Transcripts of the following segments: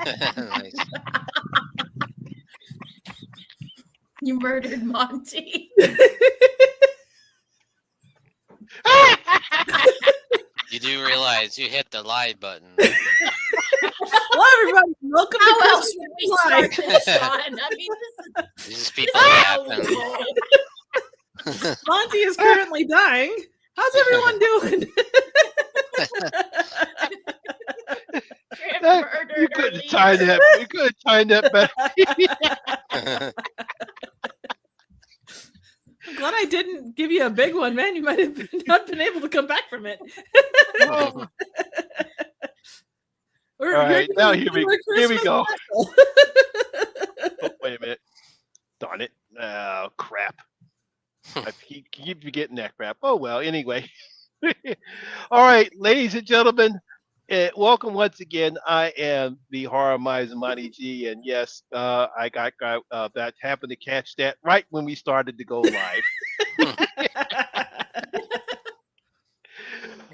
Nice. You murdered Monty. You do realize you hit the live button. Well, everybody, welcome How to else Christmas would we start Live. this, Sean? I mean, These this people is how we laughing. roll. Monty is currently dying. How's everyone doing? Trip You murdered couldn't her time leader. that. You couldn't time that better. I'm glad I didn't give you a big one, man. You might have not been able to come back from it. All right, now here we go. Oh, wait a minute. Darn it. Oh, crap. I keep forgetting that crap. Oh, well, anyway. All right, ladies and gentlemen, welcome once again. I am the Horror Miser Monty G, and yes, I got that happened to catch that right when we started to go live.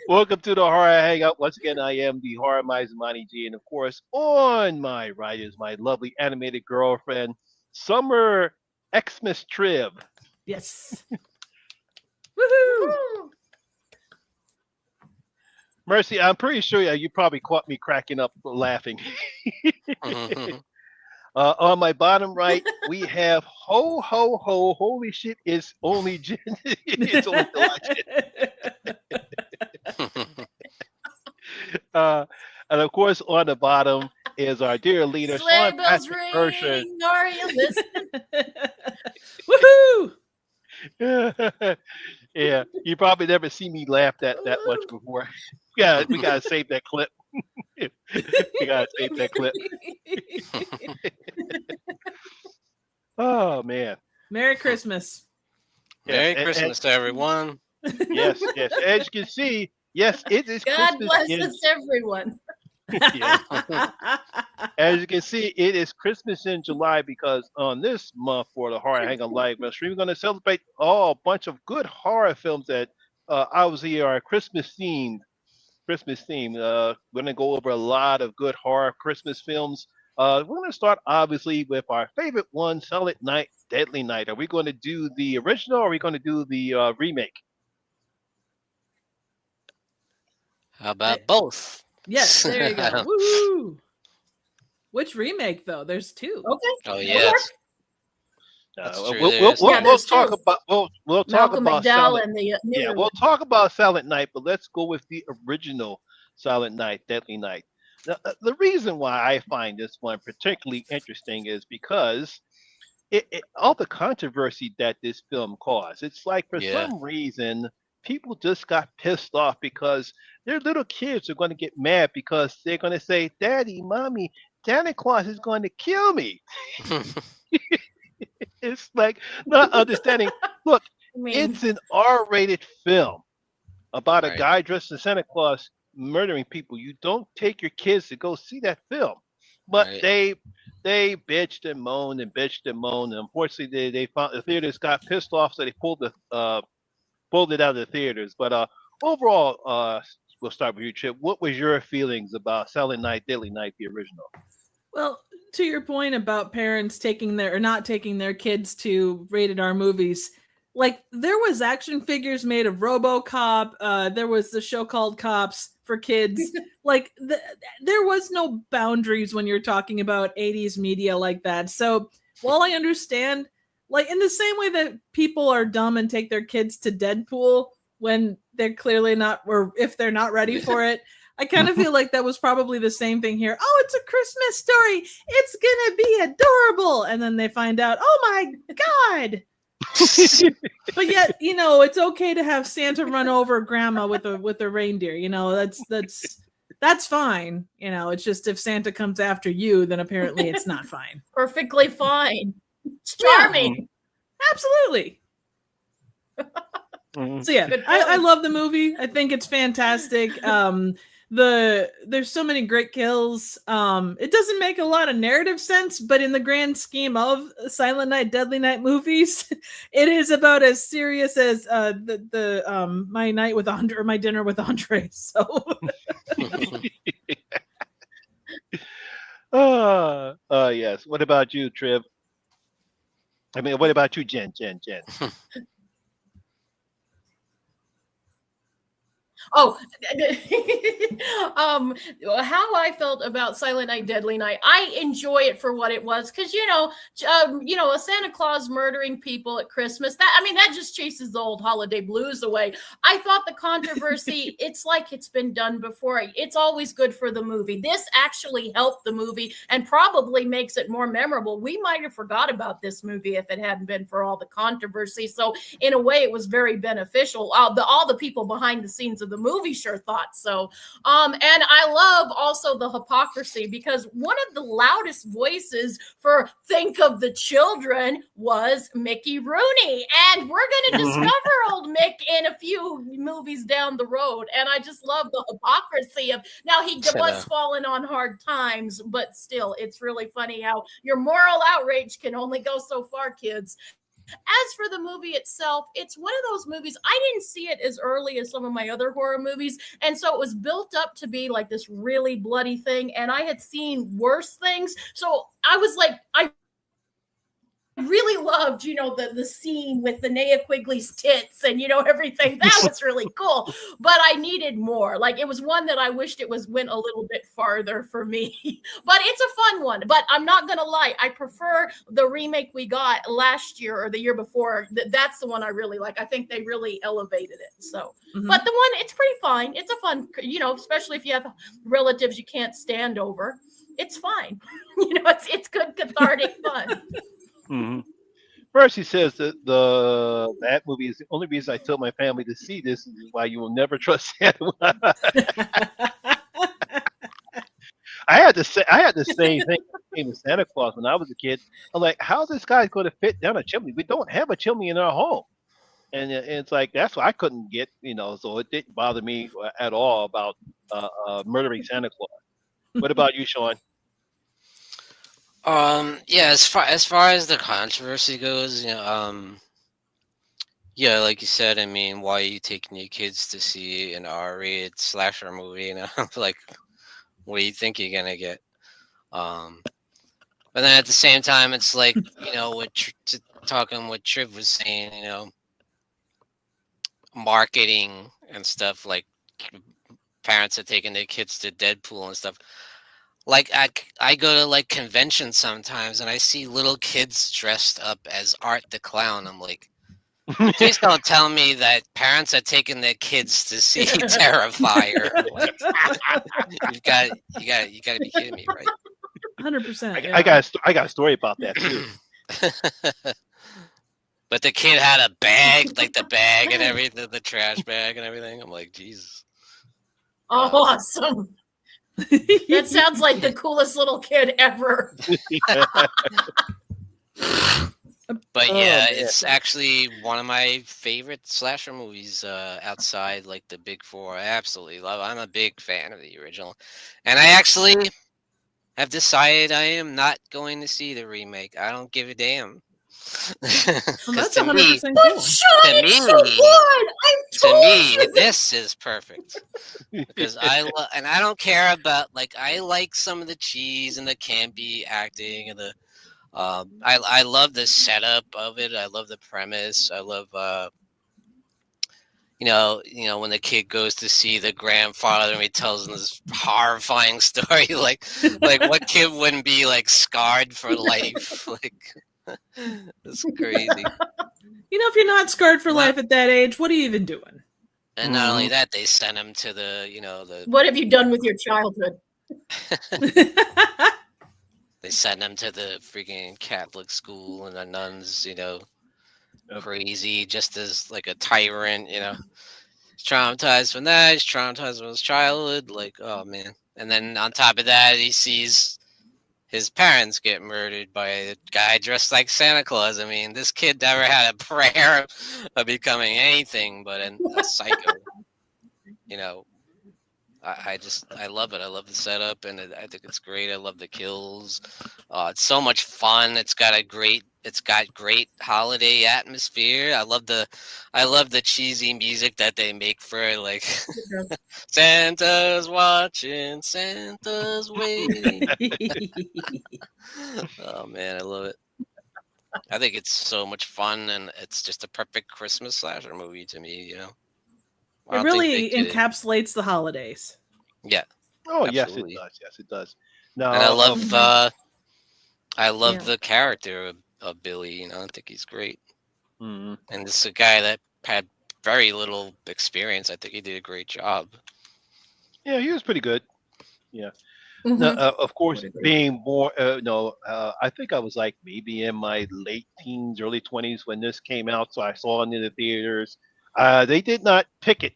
Welcome to the Horror Hangout. Once again, I am the Horror Miser Monty G, and of course, on my right is my lovely animated girlfriend, Summer Xmas Trib. Yes. Woohoo! Mercy, I'm pretty sure you probably caught me cracking up laughing. On my bottom right, we have ho ho ho. Holy shit! It's only it's only and of course, on the bottom is our dear leader, Sleigh Sean bells Patrick Ursher. ring. Are you listening? Woohoo! Yeah, you probably never see me laugh that much before. We gotta save that clip. We gotta save that clip. Oh man! Merry Christmas. Merry Yes, Christmas to everyone. yes, yes. As you can see, yes, it is God Christmas. bless us, everyone. Yes. As you can see, it is Christmas in July because on this month for the Horror Hangout Live stream, we're going to celebrate a bunch of good horror films that obviously are Christmas themed. Christmas theme. We're going to go over a lot of good horror Christmas films. We're going to start obviously with our favorite one, Silent Night, Deadly Night. Are we going to do the original or are we going to do the remake? How about both? Yes, there you go. Woohoo! Which remake though? There's two. Okay. Oh yes. That's true, We'll, there we'll, is. we'll, Yeah, we'll there's talk two. about we'll talk Malcolm about McDowell Silent. and the Yeah, newer we'll talk about Silent Night, but let's go with the original Silent Night, Deadly Night. The reason why I find this one particularly interesting is because all the controversy that this film caused. It's like for Yeah. some reason people just got pissed off because their little kids are going to get mad because they're going to say, "Daddy, Mommy, Santa Claus is going to kill me." It's like not understanding. Look, I mean, it's an R-rated film about a Right. guy dressed as Santa Claus murdering people. You don't take your kids to go see that film. But Right. they bitched and moaned and bitched and moaned. And unfortunately, they found the theaters got pissed off, so they pulled it out of the theaters. But overall, we'll start with you, Chip. What was your feelings about Silent Night, Deadly Night, the original? Well, to your point about parents taking their or not taking their kids to rated R movies, like there was action figures made of RoboCop. There was the show called Cops for kids. Like there was no boundaries when you're talking about 80s media like that. So while I understand, like in the same way that people are dumb and take their kids to Deadpool when they're clearly not, or if they're not ready for it, I kind of feel like that was probably the same thing here. Oh, it's a Christmas story. It's gonna be adorable. And then they find out, oh my God. But yet, you know, it's okay to have Santa run over grandma with a reindeer. You know, that's fine. You know, it's just if Santa comes after you, then apparently it's not fine. perfectly fine. It's charming. Absolutely. Mhm. So yeah, Good I point. love the movie. I think it's fantastic. There's so many great kills. It doesn't make a lot of narrative sense, but in the grand scheme of Silent Night, Deadly Night movies, it is about as serious as the my night with Andre, or my dinner with Andre. So Yes. What about you, Triv? I mean, what about you, Jen? Jen. Oh, um, how I felt about Silent Night, Deadly Night. I enjoy it for what it was, because a Santa Claus murdering people at Christmas. That just chases the old holiday blues away. I thought the controversy, it's like it's been done before. It's always good for the movie. This actually helped the movie and probably makes it more memorable. We might have forgot about this movie if it hadn't been for all the controversy. So in a way, it was very beneficial. All the people behind the scenes of the movie sure thought so. And I love also the hypocrisy, because one of the loudest voices for Think of the Children was Mickey Rooney. And we're going to discover old Mick in a few movies down the road. And I just love the hypocrisy of, now he was falling on hard times, but still, it's really funny how your moral outrage can only go so far, kids. As for the movie itself, it's one of those movies, I didn't see it as early as some of my other horror movies. And so it was built up to be like this really bloody thing. And I had seen worse things. So I was like, I really loved, the scene with Linnea Quigley's tits and, everything. That was really cool. But I needed more. Like, it was one that I wished it went a little bit farther for me. But it's a fun one. But I'm not going to lie. I prefer the remake we got last year or the year before. That's the one I really like. I think they really elevated it. So, But the one, it's pretty fine. It's a fun, especially if you have relatives you can't stand over. It's fine. It's good, cathartic fun. Mm-hmm. First, he says that that movie is the only reason I told my family to see this, is why you will never trust Santa. I had the same thing when it came to Santa Claus when I was a kid. I'm like, how's this guy going to fit down a chimney? We don't have a chimney in our home, and it's like that's what I couldn't get, So it didn't bother me at all about murdering Santa Claus. What about you, Sean? Yeah, as far as the controversy goes, yeah, like you said, why are you taking your kids to see an R-rated slasher movie? Like, what do you think you're gonna get? But then at the same time, it's like, talking what Triv was saying, marketing and stuff, like parents are taking their kids to Deadpool and stuff. Like, I go to like conventions sometimes and I see little kids dressed up as Art the Clown. I'm like, please don't tell me that parents are taking their kids to see Terrifier. Like, you got to be kidding me, right? 100%. I got a story about that too. But the kid had a bag, like the bag and everything, the trash bag and everything. I'm like, Jesus. Awesome. That sounds like the coolest little kid ever. But yeah, it's actually one of my favorite slasher movies outside like the big four. I absolutely love it. I'm a big fan of the original. And I actually have decided I am not going to see the remake. I don't give a damn. Well, that's to 100% me, cool. To me, this is perfect because I don't care about, like, I like some of the cheese and the campy acting and the I love the setup of it. I love the premise. I love when the kid goes to see the grandfather and he tells him this horrifying story, like what kid wouldn't be like scarred for life? Like, it's crazy. If you're not scarred for life at that age, what are you even doing? And not only that, they sent him to the What have you done with your childhood? They sent him to the freaking Catholic school, and the nuns, crazy, just as like a tyrant, He's traumatized from that. He's traumatized from his childhood. Like, oh man. And then on top of that, he sees his parents get murdered by a guy dressed like Santa Claus. This kid never had a prayer of becoming anything but a psycho. I love it. I love the setup, and I think it's great. I love the kills. It's so much fun. It's got great holiday atmosphere. I love the cheesy music that they make for it, like Santa's watching, Santa's waiting. Oh man, I love it. I think it's so much fun, and it's just a perfect Christmas slasher movie to me. I It don't think really they did it. encapsulates the holidays. Yeah, Oh, absolutely. yes, it does. Yes, it does. Now, And I love Yeah. the character of Billy. I think he's great. mhm. And this is a guy that had very little experience. I think he did a great job. Yeah, he was pretty good. Yeah. Now, Mhm. of course, Would agree. being more, no, I think I was like maybe in my late teens, early 20s when this came out. So I saw it in the theaters. They did not pick it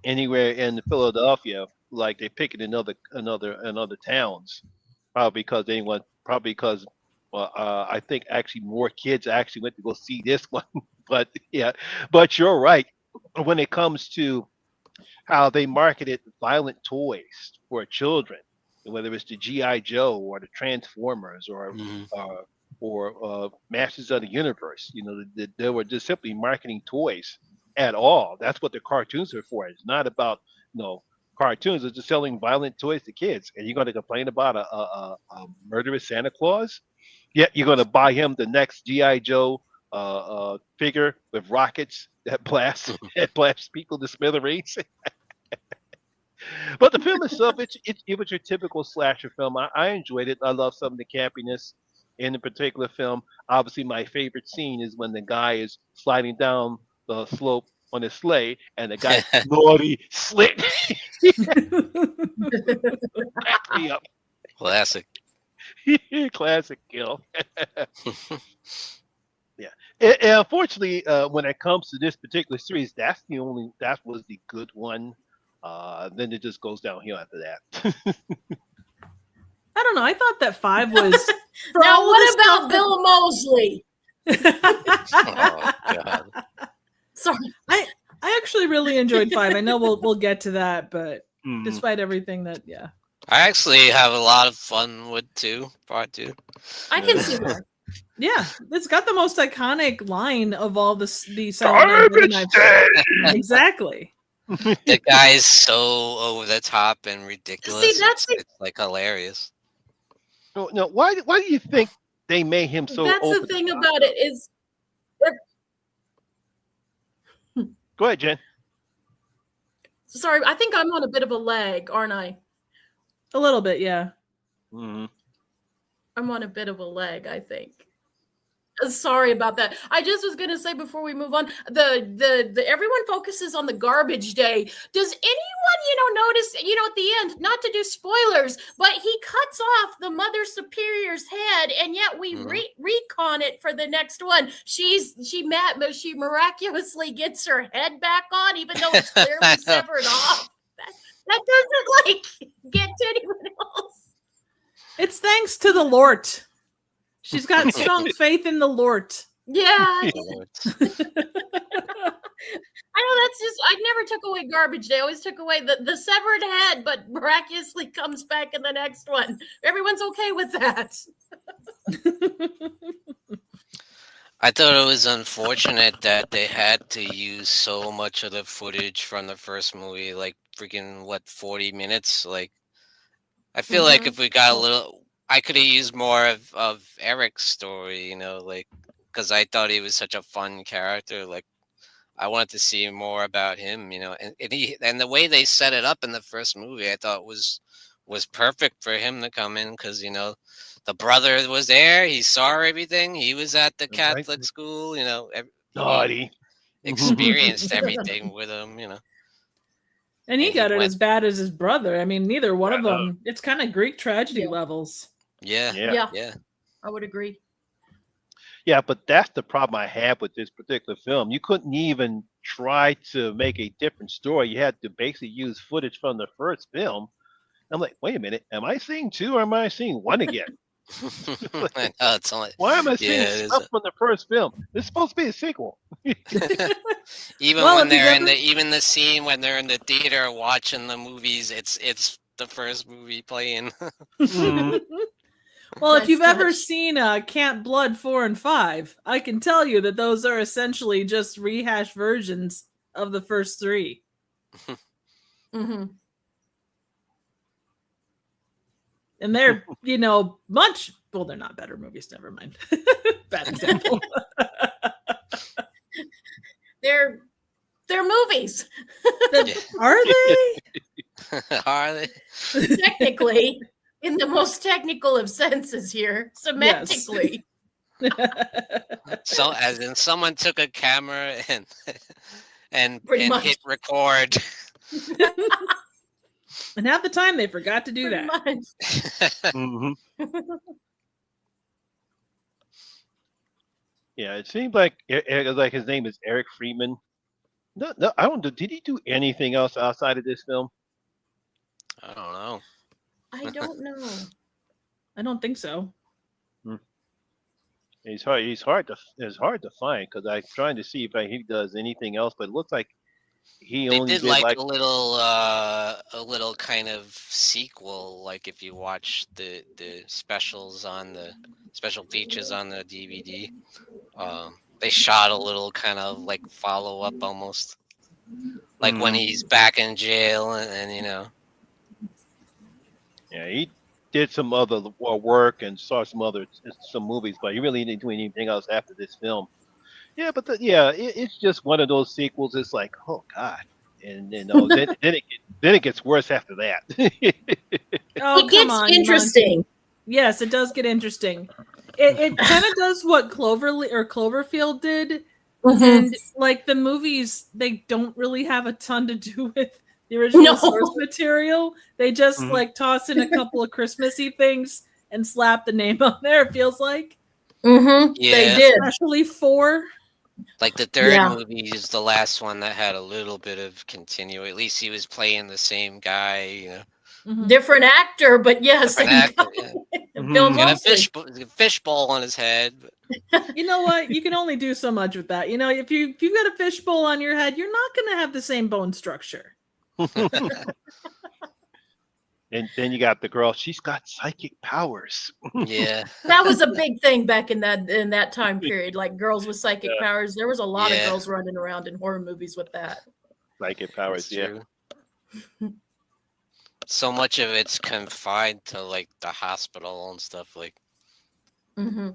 anywhere in Philadelphia like they pick it in other towns. Probably because, well, I think actually more kids actually went to go see this one. But yeah, but you're right. When it comes to how they marketed violent toys for children, whether it's the GI Joe or the Transformers Hmm. uh, or Masters of the Universe. They were just simply marketing toys at all. That's what the cartoons are for. It's not about cartoons. It's just selling violent toys to kids. And you're going to complain about a murderous Santa Claus? Yet you're going to buy him the next GI Joe figure with rockets that blast people to smithereens. But the film itself, it was your typical slasher film. I enjoyed it. I love some of the campiness in the particular film. Obviously, my favorite scene is when the guy is sliding down the slope on his sleigh, and the guy naughty slit cracked me up. Classic. Classic kill. Yeah. And unfortunately, when it comes to this particular series, that was the good one. Then it just goes downhill after that. I don't know. I thought that 5 was for Now, all of what the about stuff Bill Mosley? Oh God. Sorry. I actually really enjoyed 5. I know we'll get to that, but Mhm. despite everything that I actually have a lot of fun with part two. I can see why. yeah, it's got the most iconic line of all the Silent Night Deadly Garbage Night. day! Exactly. The guy is so over the top and ridiculous. that's It's like hilarious. No, why do you think they made him so That's over the the thing top? about it is Go ahead, Jen. sorry, I think I'm on a bit of a lag, aren't I? A little bit, yeah. Mhm. I'm on a bit of a lag, I think. Sorry about that. I just was gonna say before we move on, the everyone focuses on the garbage day. Does anyone, notice, at the end, not to do spoilers, but he cuts off the Mother Superior's head, and yet we Mhm. recon it for the next one. She miraculously gets her head back on, even though it's I clearly know. severed off. That doesn't get to anyone else. It's thanks to the Lord. She's got strong faith in the Lord. Yeah. I know I never took away garbage day. I always took away the severed head, but miraculously comes back in the next one. Everyone's okay with that. I thought it was unfortunate that they had to use so much of the footage from the first movie, like freaking 40 minutes. Like, I feel like Mhm. if we got a little, I could have used more of Eric's story, like, because I thought he was such a fun character. Like, I wanted to see more about him, and the way they set it up in the first movie, I thought was perfect for him to come in, because the brother was there, he saw everything, he was at the Right. Catholic school, he Naughty. experienced everything with him, And he and he got it went, as bad as his brother. I mean, neither one of Yeah. them. It's kind of Greek tragedy Yeah. levels. yeah, Yeah. yeah. I would agree. Yeah, but that's the problem I have with this particular film. You couldn't even try to make a different story. You had to basically use footage from the first film. I'm like, wait a minute, am I seeing two or am I seeing one again? I know, it's only, Why am I yeah, seeing it is. stuff from the first film? It's supposed to be a sequel. Even Well, when if you've they're in ever- even the scene when they're in the theater watching the movies, it's the first movie playing. Mhm. Well, if Nice you've ever touch. seen Camp Blood 4 and 5, I can tell you that those are essentially just rehashed versions of the first three. Mm-hmm. And they're, much, well, they're not better movies, never mind. Bad example. They're movies. Yeah. Are they? Are they? Technically, in the most technical of senses here, semantically. So as in someone took a camera and Pretty much. hit record. And half the time they forgot to do Pretty that. much. Mhm. Yeah, it seems like his name is Eric Freeman. No, I don't know. Did he do anything else outside of this film? I don't know. I don't know. I don't think so. It's hard to find because I'm trying to see if he does anything else, but it looks like he They only did did like a little kind of sequel, like if you watch the specials on the special features on the DVD. They shot a little kind of like follow up almost. Like when he's back in jail and Yeah, he did some other work and saw some movies, but he really didn't do anything else after this film. Yeah, but it's just one of those sequels. It's like, oh god, and then it gets worse after that. Oh, It come gets on, interesting. Monty. Yes, it does get interesting. It kind of does what Cloverfield did. Mhm. And like the movies, they don't really have a ton to do with the original No. source material. They just Mhm. like toss in a couple of Christmassy things and slap the name on there, it feels like. Mm-hmm. They Yeah. did. Especially 4. like the third Yeah. movie is the last one that had a little bit of continue. At least he was playing the same guy. Mhm. Different actor, but yeah, Different same actor, guy. yeah. Bill He's got a Moseley. fishbowl on his head. You know what? You can only do so much with that. If you've got a fishbowl on your head, you're not going to have the same bone structure. And then you got the girl. She's got psychic powers. Yeah. That was a big thing back in that time period. Like girls with psychic powers. There was a lot of Yeah. girls running around in horror movies with that. Psychic powers. That's Yeah. true. So much of it's confined to like the hospital and stuff. Like, Mm-hmm.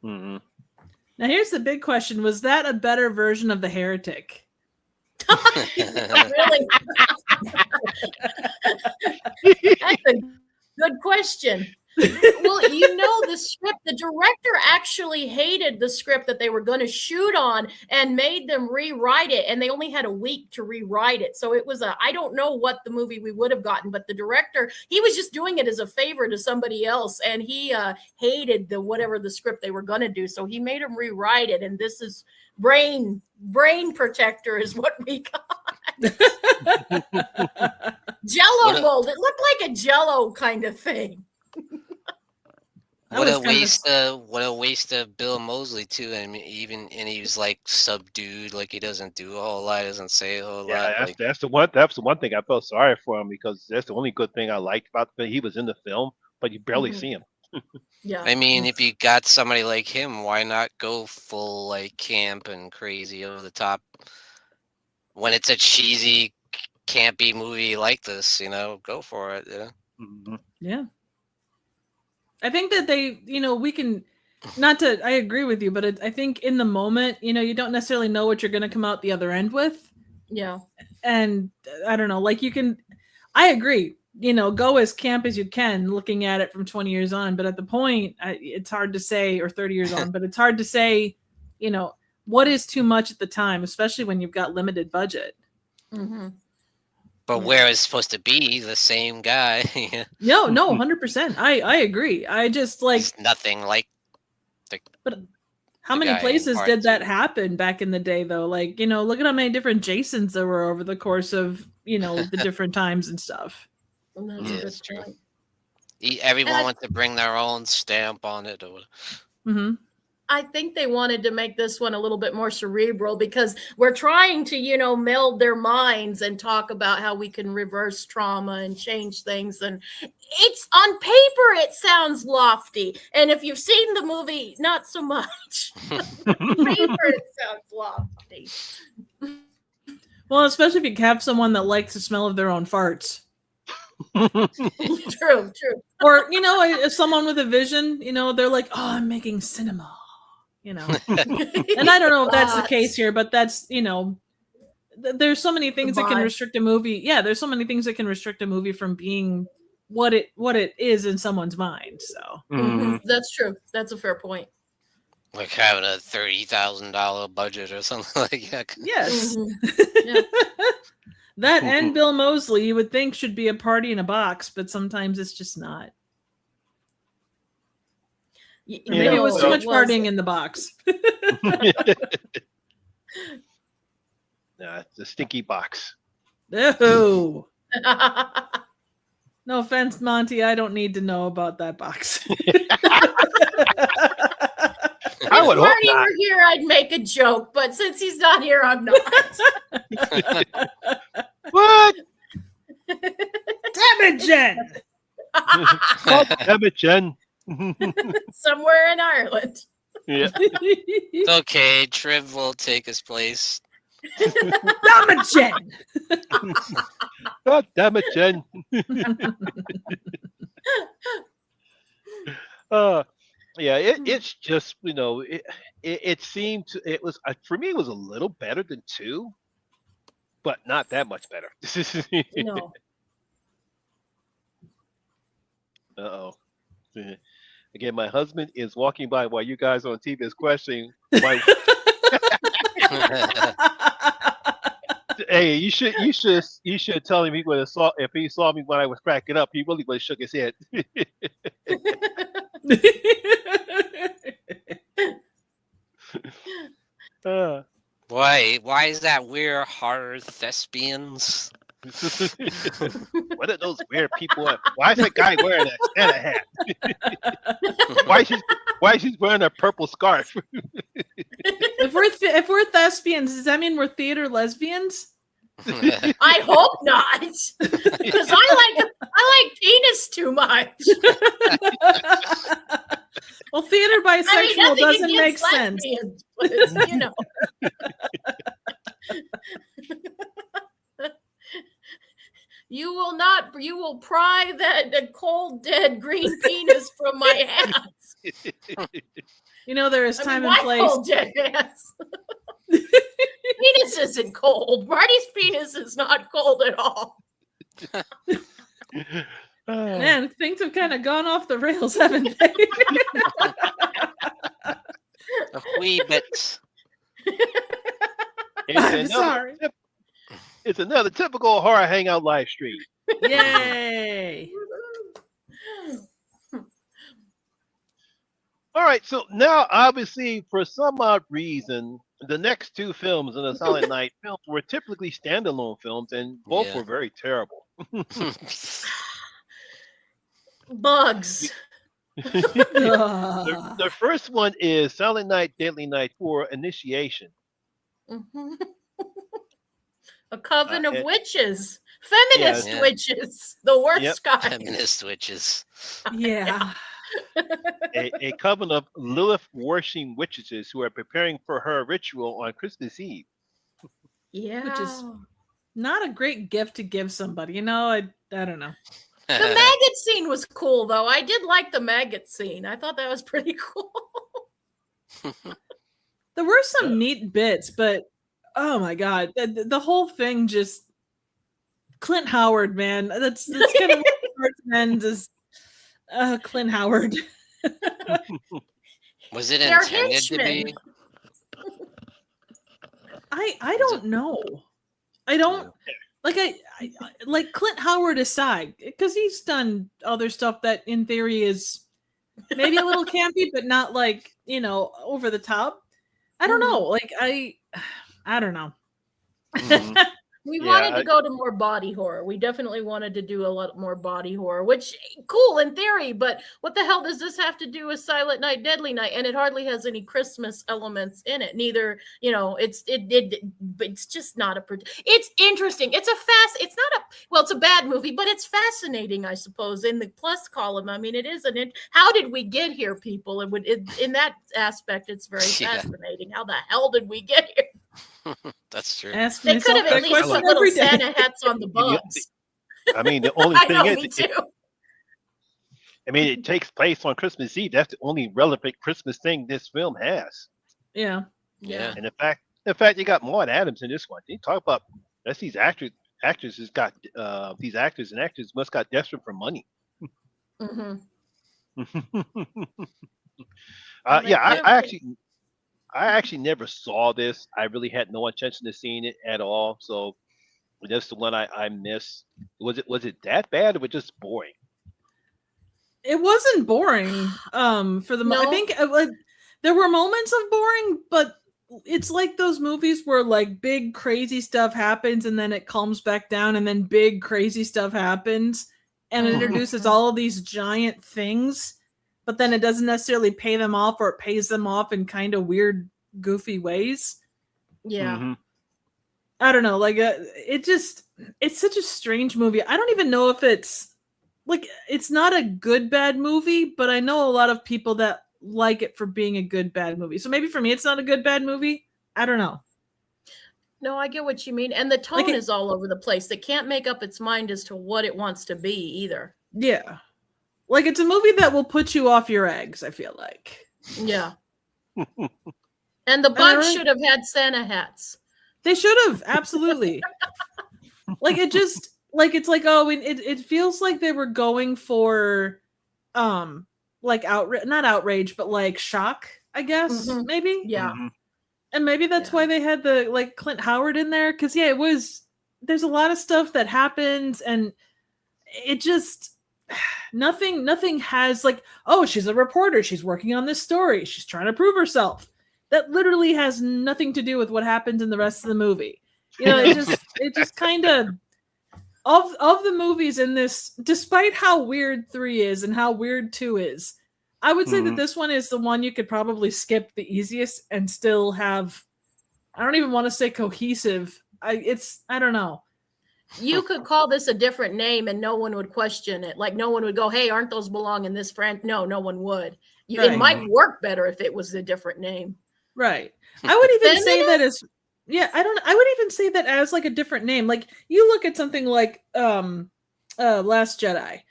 Hmm. Now, here's the big question. Was that a better version of The Heretic? Really? That's a good question. Well, the script, the director actually hated the script that they were going to shoot on and made them rewrite it. And they only had a week to rewrite it. So it was I don't know what the movie we would have gotten, but the director, he was just doing it as a favor to somebody else. And he hated whatever the script they were going to do. So he made them rewrite it. And this is brain protector is what we got. Jello mold. It looked like a Jello kind of thing. what a waste of Bill Moseley too. I mean, and he was like subdued, like he doesn't do a whole lot, doesn't say a whole lot. Yeah, Like, that's the one thing I felt sorry for him because that's the only good thing I liked about the film. He was in the film, but you barely Mhm. see him. Yeah. I mean, if you got somebody like him, why not go full like camp and crazy over the top when it's a cheesy, campy movie like this? Go for it. Mhm. Yeah. I think that we can, I agree with you, but I think in the moment, you don't necessarily know what you're going to come out the other end with. Yeah. And I don't know, like I agree, go as camp as you can looking at it from 20 years on. But at the point, it's hard to say, or 30 years on, but it's hard to say, what is too much at the time, especially when you've got limited budget. Mm-hmm. But Yeah. where it's supposed to be the same guy. No, 100%. I agree. I just like It's nothing like how the many guy in places part did that 2. happen back in the day though? Like, look at how many different Jasons there were over the course of, the different times and stuff. Well, that's Yeah, a good that's true. point. Everyone wants to bring their own stamp on it. Or Mm-hmm. I think they wanted to make this one a little bit more cerebral because we're trying to, meld their minds and talk about how we can reverse trauma and change things. And it's on paper, it sounds lofty. And if you've seen the movie, not so much. On paper, it sounds lofty. Well, especially if you have someone that likes the smell of their own farts. True. Or, someone with a vision, they're like, oh, I'm making cinema. And I don't know if that's the case here, but that's, there's so many things that can restrict a movie. Yeah, there's so many things that can restrict a movie from being what it is in someone's mind. So That's true. That's a fair point. like having a $30,000 budget or something like that. Yes. Yeah. That and Bill Moseley, you would think should be a party in a box, but sometimes it's just not. Maybe it was too much partying in the box. Nah, it's a stinky box. Oh. No offense, Monty. I don't need to know about that box. I would if hope Marty not. were here, I'd make a joke, but since he's not here, I'm not. What? Damn it, Jen! Oh, damn it, Jen. Somewhere in Ireland. Yeah. It's okay. Triv will take his place. Damn it, Jen! God damn it, Jen. Yeah, it's just it seemed it was for me it was a little better than 2, but not that much better. No. Uh-oh. Again, my husband is walking by while you guys on TV is questioning my. Hey, you should tell him he would have saw if he saw me when I was cracking up. He really would have shook his head. Why is that we're horror thespians? What are those weird people? Why is that guy wearing a Santa hat? Why is she wearing a purple scarf? If we're thespians, does that mean we're theater lesbians? I hope not, because I like penis too much. Well, theater bisexual doesn't make sense. But, you will pry that cold dead green penis from my hands. There is time and place. Cold dead hands. Penis isn't cold. Marty's penis is not cold at all. Man, things have kind of gone off the rails, haven't they? A wee bit. Sorry. It's another typical Horror Hangout live stream. Yay! All right, so now obviously for some odd reason, the next 2 films in the Silent Night films were typically standalone films, and both were very terrible. Bugs. The first one is Silent Night, Deadly Night 4 Initiation. A coven of witches. Feminist witches. The worst kind. Feminist witches. Yeah. A coven of Lilith worshiping witches who are preparing for her ritual on Christmas Eve. Yeah. Which is not a great gift to give somebody. I don't know. The maggot scene was cool, though. I did like the maggot scene. I thought that was pretty cool. There were some neat bits, but oh my god, the whole thing just Clint Howard, man. That's kind of what ends is Clint Howard. Was it They're intended to henchmen. be? I don't know. I don't I like Clint Howard aside, because he's done other stuff that in theory is maybe a little campy, but not over the top. I don't know. I don't know. We Yeah, wanted to go to more body horror. We definitely wanted to do a lot more body horror, which cool in theory, but what the hell does this have to do with Silent Night, Deadly Night? And it hardly has any Christmas elements in it. Neither, it's just not it's interesting. It's not it's a bad movie, but it's fascinating, I suppose, in the plus column. I mean, it is how did we get here, people? In that aspect, it's very fascinating. How the hell did we get here? That's true. They could have at least put little Santa hats on the bugs. I mean, the only I thing know, is, me too. it takes place on Christmas Eve. That's the only relevant Christmas thing this film has. Yeah. And in fact, you got Maud Adams in this one. You talk about these actresses got these actors and actresses must got desperate for money. Mm-hmm. I actually never saw this. I really had no intention of seeing it at all. So that's the one I missed. Was it that bad or was it just boring? It wasn't boring. For the I think there were moments of boring, but it's like those movies where like big crazy stuff happens and then it calms back down and then big crazy stuff happens and it introduces all of these giant things. But then it doesn't necessarily pay them off, or it pays them off in kind of weird, goofy ways. Yeah. Mm-hmm. I don't know. Like, it's such a strange movie. I don't even know if it's not a good, bad movie, but I know a lot of people that like it for being a good, bad movie. So maybe for me, it's not a good, bad movie. I don't know. No, I get what you mean. And the tone is all over the place. It can't make up its mind as to what it wants to be either. Yeah. Like, it's a movie that will put you off your eggs, I feel like. Yeah. And the bugs should have had Santa hats. They should have, absolutely. Like, it just, like, it's like, it feels like they were going for, like, not outrage, but, like, shock, I guess, maybe? Yeah. Mm-hmm. And maybe that's why they had the, like, Clint Howard in there, because, there's a lot of stuff that happens, and it just... Nothing has like, oh, she's a reporter, she's working on this story, she's trying to prove herself. That literally has nothing to do with what happens in the rest of the movie. It just kind of the movies in this, despite how weird 3 is and how weird 2 is, I would say that this one is the one you could probably skip the easiest and still have, I don't even want to say cohesive. I don't know. You could call this a different name and no one would question it. Like, no one would go, hey, aren't those belong in this friend? No one would. It might work better if it was a different name. Right. I would even say that as, I would even say that as like a different name. Like, you look at something like Last Jedi.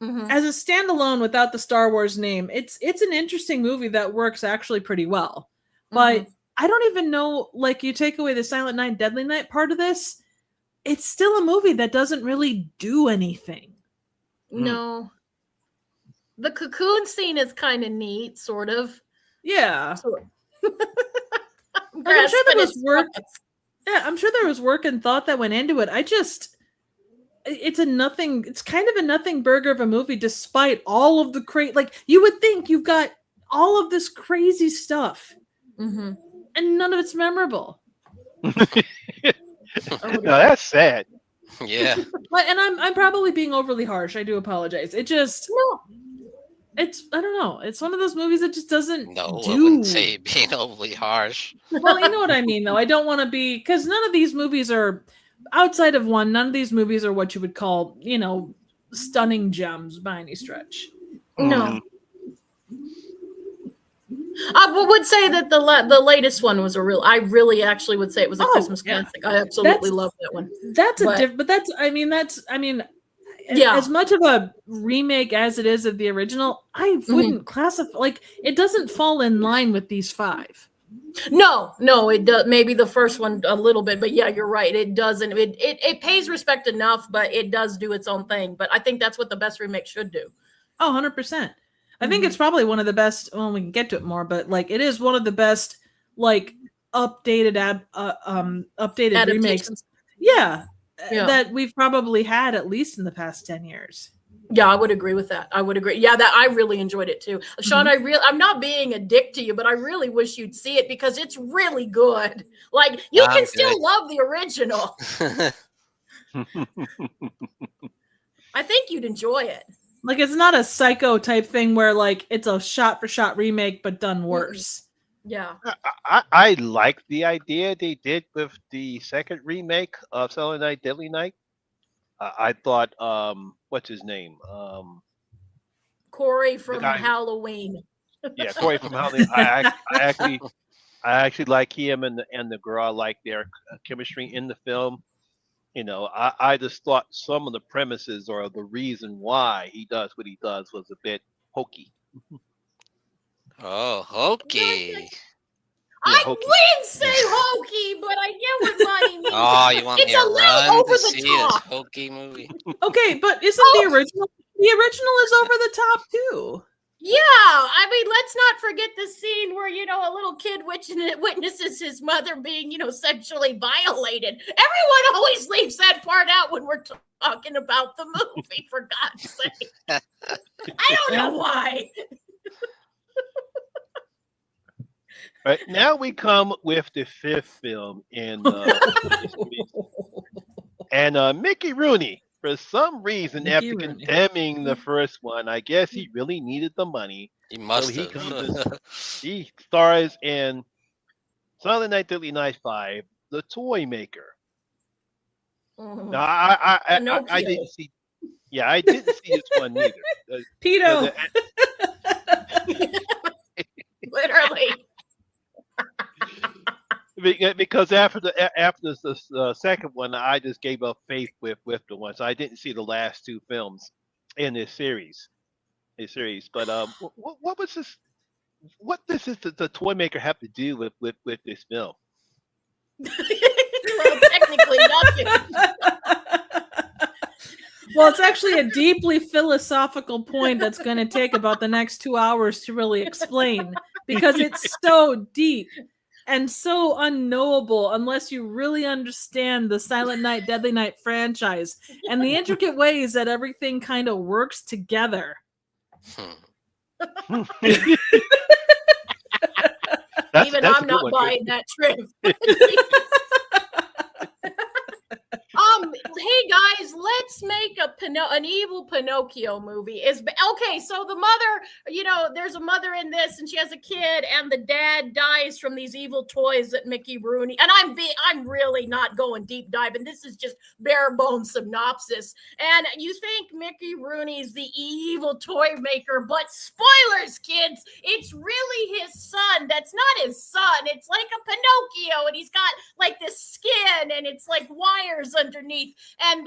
As a standalone without the Star Wars name, it's an interesting movie that works actually pretty well. But I don't even know, like, you take away the Silent Night, Deadly Night part of this, it's still a movie that doesn't really do anything. No. The cocoon scene is kind of neat, sort of. Yeah. I'm sure there was work. Yeah, I'm sure there was work and thought that went into it. It's kind of a nothing burger of a movie, despite all of the like, you would think you've got all of this crazy stuff and none of it's memorable. No, that's sad. Yeah. And I'm probably being overly harsh. I do apologize. It's I don't know. It's one of those movies that just doesn't I wouldn't say being overly harsh. Well, you know what I mean, though. I don't want to be, because none of these movies are, outside of one, none of these movies are what you would call, stunning gems by any stretch. No. I would say that the latest one was I really actually would say it was a Christmas classic. I absolutely love that one. As much of a remake as it is of the original, I wouldn't classify, like, it doesn't fall in line with these 5. No, it does. Maybe the first one a little bit, but yeah, you're right. It doesn't. It pays respect enough, but it does do its own thing. But I think that's what the best remake should do. Oh, 100%. I think it's probably one of the best. Well, we can get to it more, but like, it is one of the best, like, updated remakes. Yeah, that we've probably had at least in the past 10 years. Yeah, I would agree with that. I would agree. Yeah, that I really enjoyed it too. Sean, I'm not being a dick to you, but I really wish you'd see it because it's really good. Like you I'm can good. still love the original. I think you'd enjoy it. Like it's not a Psycho type thing where like it's a shot for shot remake but done worse. Yeah. I like the idea they did with the second remake of Silent Night, Deadly Night. I thought, what's his name? Corey The from guy, Halloween. yeah, Corey from Halloween. I actually like him and the girl. I like their chemistry in the film. You know, I just thought some of the premises or the reason why he does what he does was a bit hokey. Oh, hokey. Yeah, I hokey. wouldn't say hokey, but I get what Monty means. Oh, you want It's me a to little run over to the see this top. hokey movie? Okay, but isn't the original is over the top too? Yeah, I mean, let's not forget the scene where, a little kid witnesses his mother being, sexually violated. Everyone always leaves that part out when we're talking about the movie, for God's sake. I don't know why. Right now we come with the fifth film in this series. And Mickey Rooney, for some reason, Mickey after Rooney. condemning the first one, I guess he really needed the money. He must he have. comes he stars in Silent Night, Deadly Night 5, The Toy Maker. Mhm. Now, I Pinocchio. didn't see. Yeah, I didn't see this one either. Tito. Literally. Because after the second one, I just gave up faith with the one, so I didn't see the last two films in this series. But what was this? What does the toy maker have to do with this film? Well, technically nothing. Well, it's actually a deeply philosophical point that's going to take about the next 2 hours to really explain because it's so deep and so unknowable unless you really understand the Silent Night, Deadly Night franchise and the intricate ways that everything kind of works together. Even I'm not buying that trip. Hey guys, let's make an evil Pinocchio movie. Okay, so the mother, there's a mother in this, and she has a kid, and the dad dies from these evil toys that Mickey Rooney. And I'm really not going deep diving. This is just bare bones synopsis. And you think Mickey Rooney's the evil toy maker, but spoilers, kids, it's really his son. That's not his son. It's like a Pinocchio, and he's got like this skin, and it's like wires underneath. And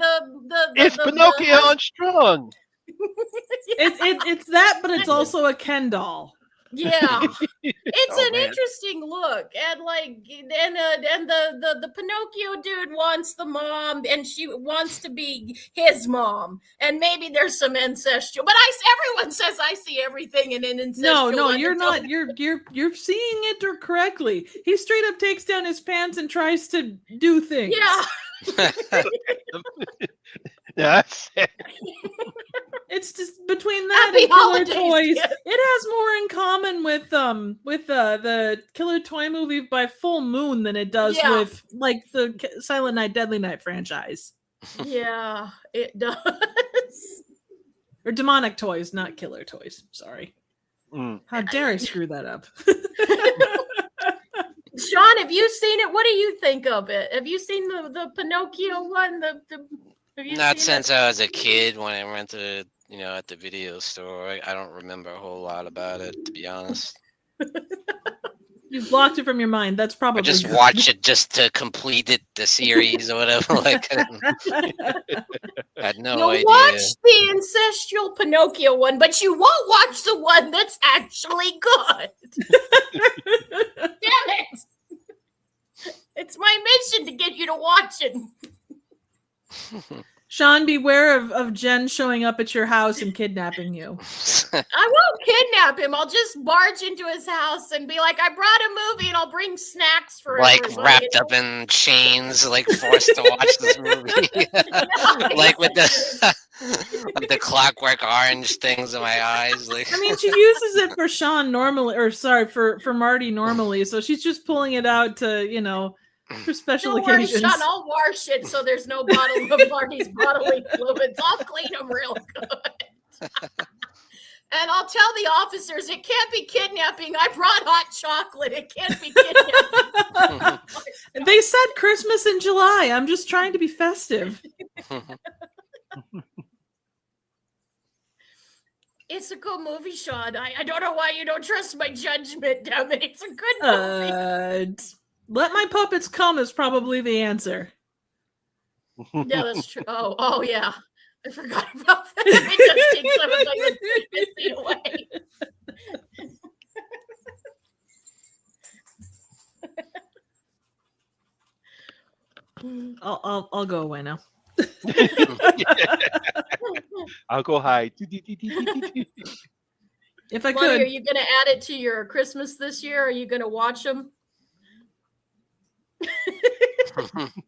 it's Pinocchio unstrung. It's that, but it's also a Ken doll. Yeah, it's Oh, an man. interesting look, and the Pinocchio dude wants the mom, and she wants to be his mom, and maybe there's some incestual. But everyone says I see everything in an incestual. No, you're not. You're seeing it correctly. He straight up takes down his pants and tries to do things. Yeah. That's it. It's just between that Happy and Killer holidays, Toys. kids. It has more in common with the Killer Toy movie by Full Moon than it does Yeah. with like the Silent Night, Deadly Night franchise. Yeah, it does. Or Demonic Toys, not Killer Toys. Sorry. Mm. How dare I screw that up? Sean, have you seen it? What do you think of it? Have you seen the Pinocchio one? Have you Not seen since I was a kid when I rented it, at the video store. I don't remember a whole lot about it, to be honest. You've blocked it from your mind. That's probably I just good. watch it just to complete the series or whatever. Like, I had no You'll idea. watch the incestual Pinocchio one, but you won't watch the one that's actually good. Damn it! It's my mission to get you to watch it. Sean, beware of Jen showing up at your house and kidnapping you. I won't kidnap him. I'll just barge into his house and be like, I brought a movie and I'll bring snacks for Like everybody. wrapped up in chains, like forced to watch this movie. Like with the Like the Clockwork Orange things in my eyes. Like, I mean, she uses it for Sean normally, or sorry, for Marty normally. So she's just pulling it out to, for special Don't worry, occasions. Sean, I'll wash it so there's no bottle of Marty's bodily fluids. I'll clean them real good. And I'll tell the officers, it can't be kidnapping. I brought hot chocolate. It can't be kidnapping. They said Christmas in July. I'm just trying to be festive. It's a good movie, Sean. I don't know why you don't trust my judgment, damn it. It's a good movie. Let my puppets come is probably the answer. Yeah, that's true. Oh, yeah. I forgot about that. I just take some of my legitimacy away. I'll go away now. I'll go hide. If I Lonnie, could. are you going to add it to your Christmas this year? Are you going to watch them?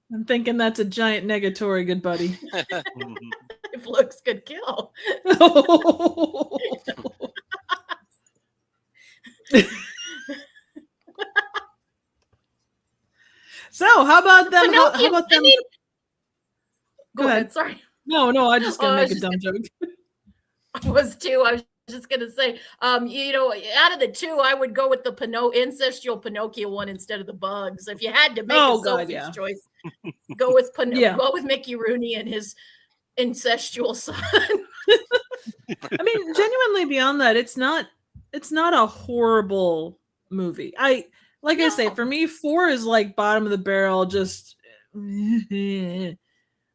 I'm thinking that's a giant negatory, good buddy. If looks could kill. So, how about them? How about them? Go ahead. Sorry. No, I just gonna make a dumb joke. I was just gonna say, out of the two, I would go with the incestual Pinocchio one instead of the bugs. If you had to make a Sophie's choice, go with go with Mickey Rooney and his incestual son. I mean, genuinely beyond that, it's not a horrible movie. I say, for me, 4 is like bottom of the barrel, just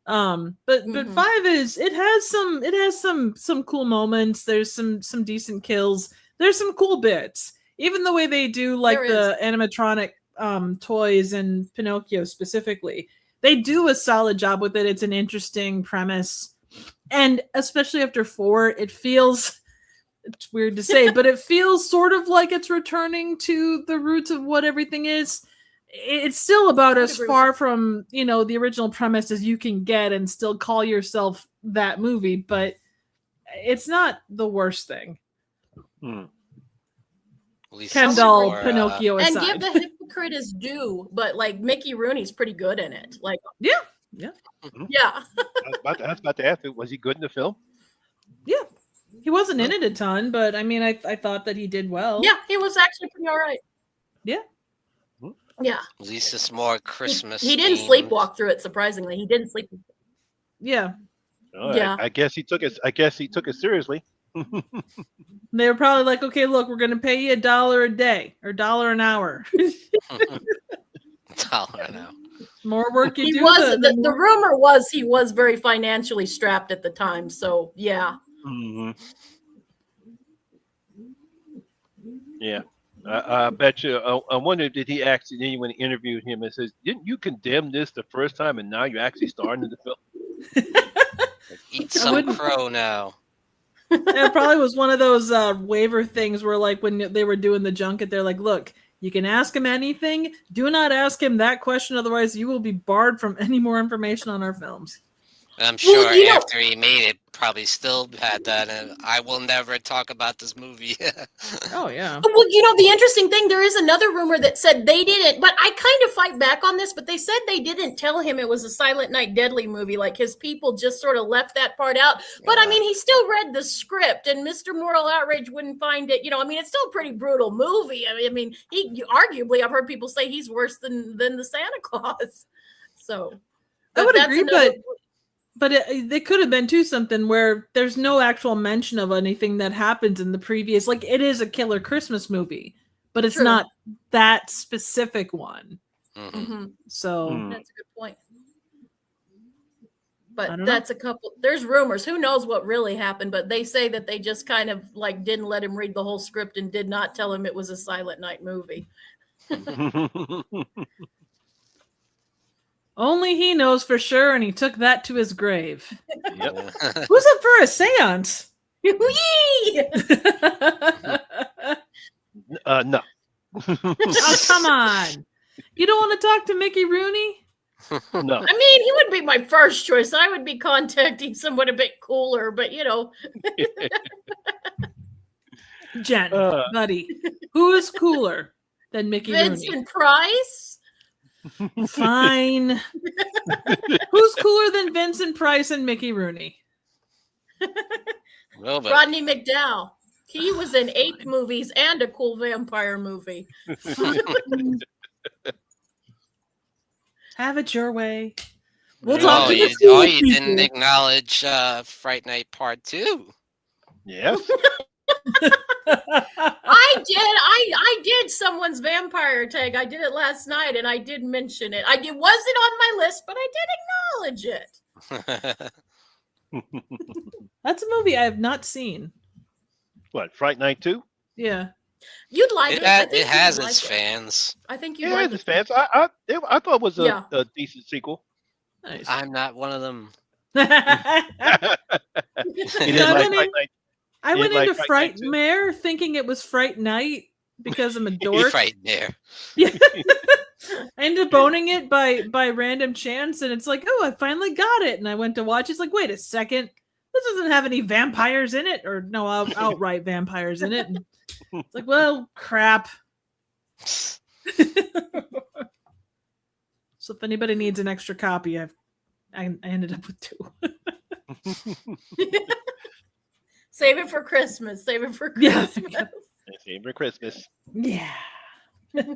but 5 is, it has some cool moments. There's some decent kills. There's some cool bits. Even the way they do the animatronic toys and Pinocchio specifically. They do a solid job with it. It's an interesting premise. And especially after 4, it's weird to say, but it feels sort of like it's returning to the roots of what everything is. It's still about as far from, the original premise as you can get and still call yourself that movie, but it's not the worst thing. Ken doll, Pinocchio aside. And give the hypocrite his due, but Mickey Rooney's pretty good in it. Yeah. Yeah. I was about to ask, was he good in the film? Yeah. He wasn't in it a ton, but I mean, I thought that he did well. Yeah, he was actually pretty all right. Yeah. Yeah. At least it's more Christmas. He didn't sleepwalk through it, surprisingly. He didn't sleep. Yeah. Yeah. I guess he took it seriously. They were probably like, okay, look, we're going to pay you $1 a day or $1 an hour. $1 an hour. More work you do. The rumor was he was very financially strapped at the time. So, yeah. Mm-hmm. Yeah. I bet you. I wonder, did he actually, anyone interviewed him and says, didn't you condemn this the first time and now you're actually starring in the film? Eat some crow now. It probably was one of those waiver things where, when they were doing the junket, they're like, look, you can ask him anything. Do not ask him that question. Otherwise, you will be barred from any more information on our films. And I'm sure after he made it, probably still had that. And I will never talk about this movie. Oh, yeah. Well, the interesting thing, there is another rumor that said they didn't, but I kind of fight back on this, but they said they didn't tell him it was a Silent Night Deadly movie. His people just sort of left that part out. But I mean, he still read the script, and Mr. Moral Outrage wouldn't find it. It's still a pretty brutal movie. I mean, arguably, I've heard people say he's worse than the Santa Claus. So I would agree, but it could have been too something where there's no actual mention of anything that happens in the previous. It is a killer Christmas movie, but it's not that specific one. Mm-hmm. So that's a good point. But there's rumors. Who knows what really happened? But they say that they just kind of didn't let him read the whole script and did not tell him it was a Silent Night movie. Only he knows for sure, and he took that to his grave. Yep. Who's up for a seance? No. Oh, come on. You don't want to talk to Mickey Rooney? No. I mean, he wouldn't be my first choice. I would be contacting someone a bit cooler, but Jen, Uh. buddy, who is cooler than Mickey Rooney? Vincent Price. Fine. Who's cooler than Vincent Price and Mickey Rooney? Nobody. Rodney McDowell. He was in Ape movies and a cool vampire movie. Have it your way. We'll Yeah. talk Oh, to the you, cool oh, you didn't people. acknowledge Fright Night Part 2. Yes. I did someone's vampire tag. I did it last night, and I did mention it. It wasn't on my list, but I did acknowledge it. That's a movie I have not seen. What? Fright Night 2? Yeah. You'd like it. I think It has you'd its like it. fans. I think you'd Yeah, like it's it. fans. I thought it was Yeah. a decent sequel. Nice. I'm not one of them. He I didn't like went Fright Night. went like into Fright Night too? Frightmare thinking it was Fright Night because I'm a You dork. right there. Yeah. I ended up owning it by random chance, and it's like, oh, I finally got it. And I went to watch. It's like, wait a second, this doesn't have any vampires in it, or no, outright vampires in it. And it's like, well, crap. So if anybody needs an extra copy, I ended up with 2. Save it for Christmas. Save it for Yeah. Christmas. Favorite Christmas. Yeah.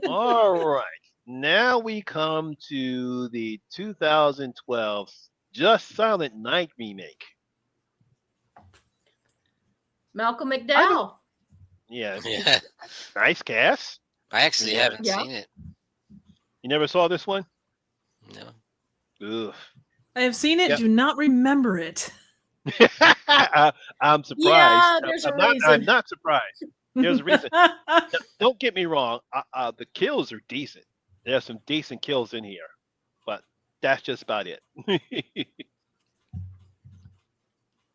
All right. Now we come to the 2012 Just Silent Night remake. Malcolm McDowell. Yeah. Yeah. Nice cast. I actually Yeah. haven't Yeah. seen it. You never saw this one? No. Ugh. I have seen it, Yep. do not remember it. I'm surprised. Yeah, there's a I'm reason. not surprised. There's a reason. Don't get me wrong. The kills are decent. There's some decent kills in here, but that's just about it.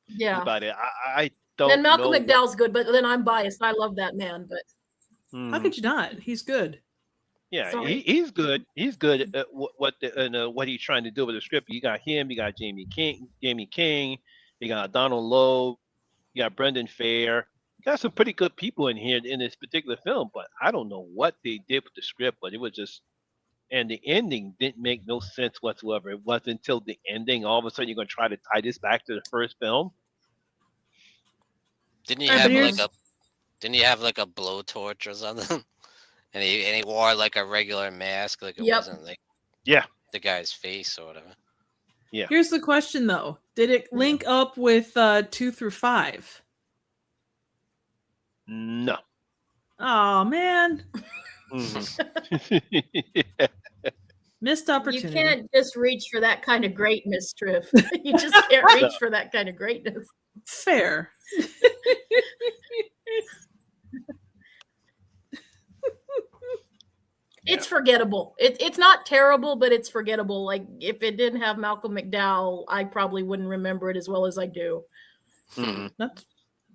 Yeah. About it. I don't. Then Malcolm know McDowell's good, but then I'm biased. I love that man, but what- How could you not? He's good. Yeah, Sorry. he's good. He's good at what he's trying to do with the script. You got him. You got Jamie King. You got Donald Lowe. You got Brendan Fair. You got some pretty good people in here in this particular film. But I don't know what they did with the script. But it was just, and the ending didn't make no sense whatsoever. It wasn't until the ending all of a sudden you're going to try to tie this back to the first film. Didn't he Alright, have but like here's- a blowtorch or something? And he wore like a regular mask, like it Yep. wasn't like Yeah. the guy's face or whatever. Here's the question, though: did it link up with 2 through 5? No. Oh man, Mhm. missed you opportunity. can't just reach for that kind of greatness, Triff. You just can't reach for that kind of greatness. Fair. It's forgettable. It's not terrible, but it's forgettable. Like if it didn't have Malcolm McDowell, I probably wouldn't remember it as well as I do. Mhm. That's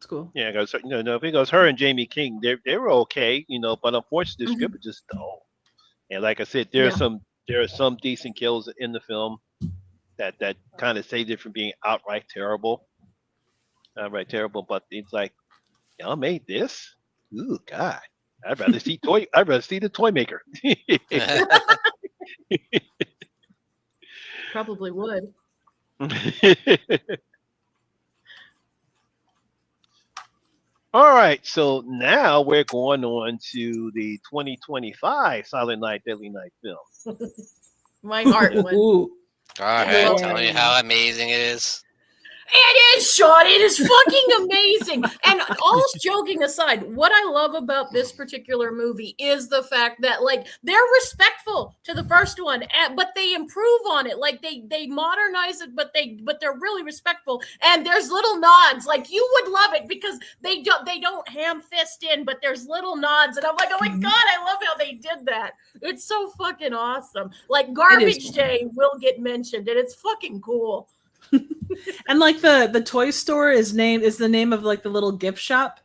cool. Yeah, because because her and Jamie King, they were okay, but unfortunately the Mhm. script is just dull. And like I said, there are some decent kills in the film that kind of saved it from being outright terrible. But it's like, y'all made this? Ooh, God. I'd rather see the toy maker. Probably would. All right, so now we're going on to the 2025 Silent Night, Deadly Night film. My heart went. Ooh. All right, Well- tell me how amazing it is. It is, Sean. It is fucking amazing. And all joking aside, what I love about this particular movie is the fact that, like, they're respectful to the first one, but they improve on it. Like, they modernize it, but they're really respectful. And there's little nods. Like, you would love it because they don't ham fist in, but there's little nods. And I'm like, oh my God, I love how they did that. It's so fucking awesome. Like, Garbage Day will get mentioned, and it's fucking cool. And like the toy store is the name of like the little gift shop.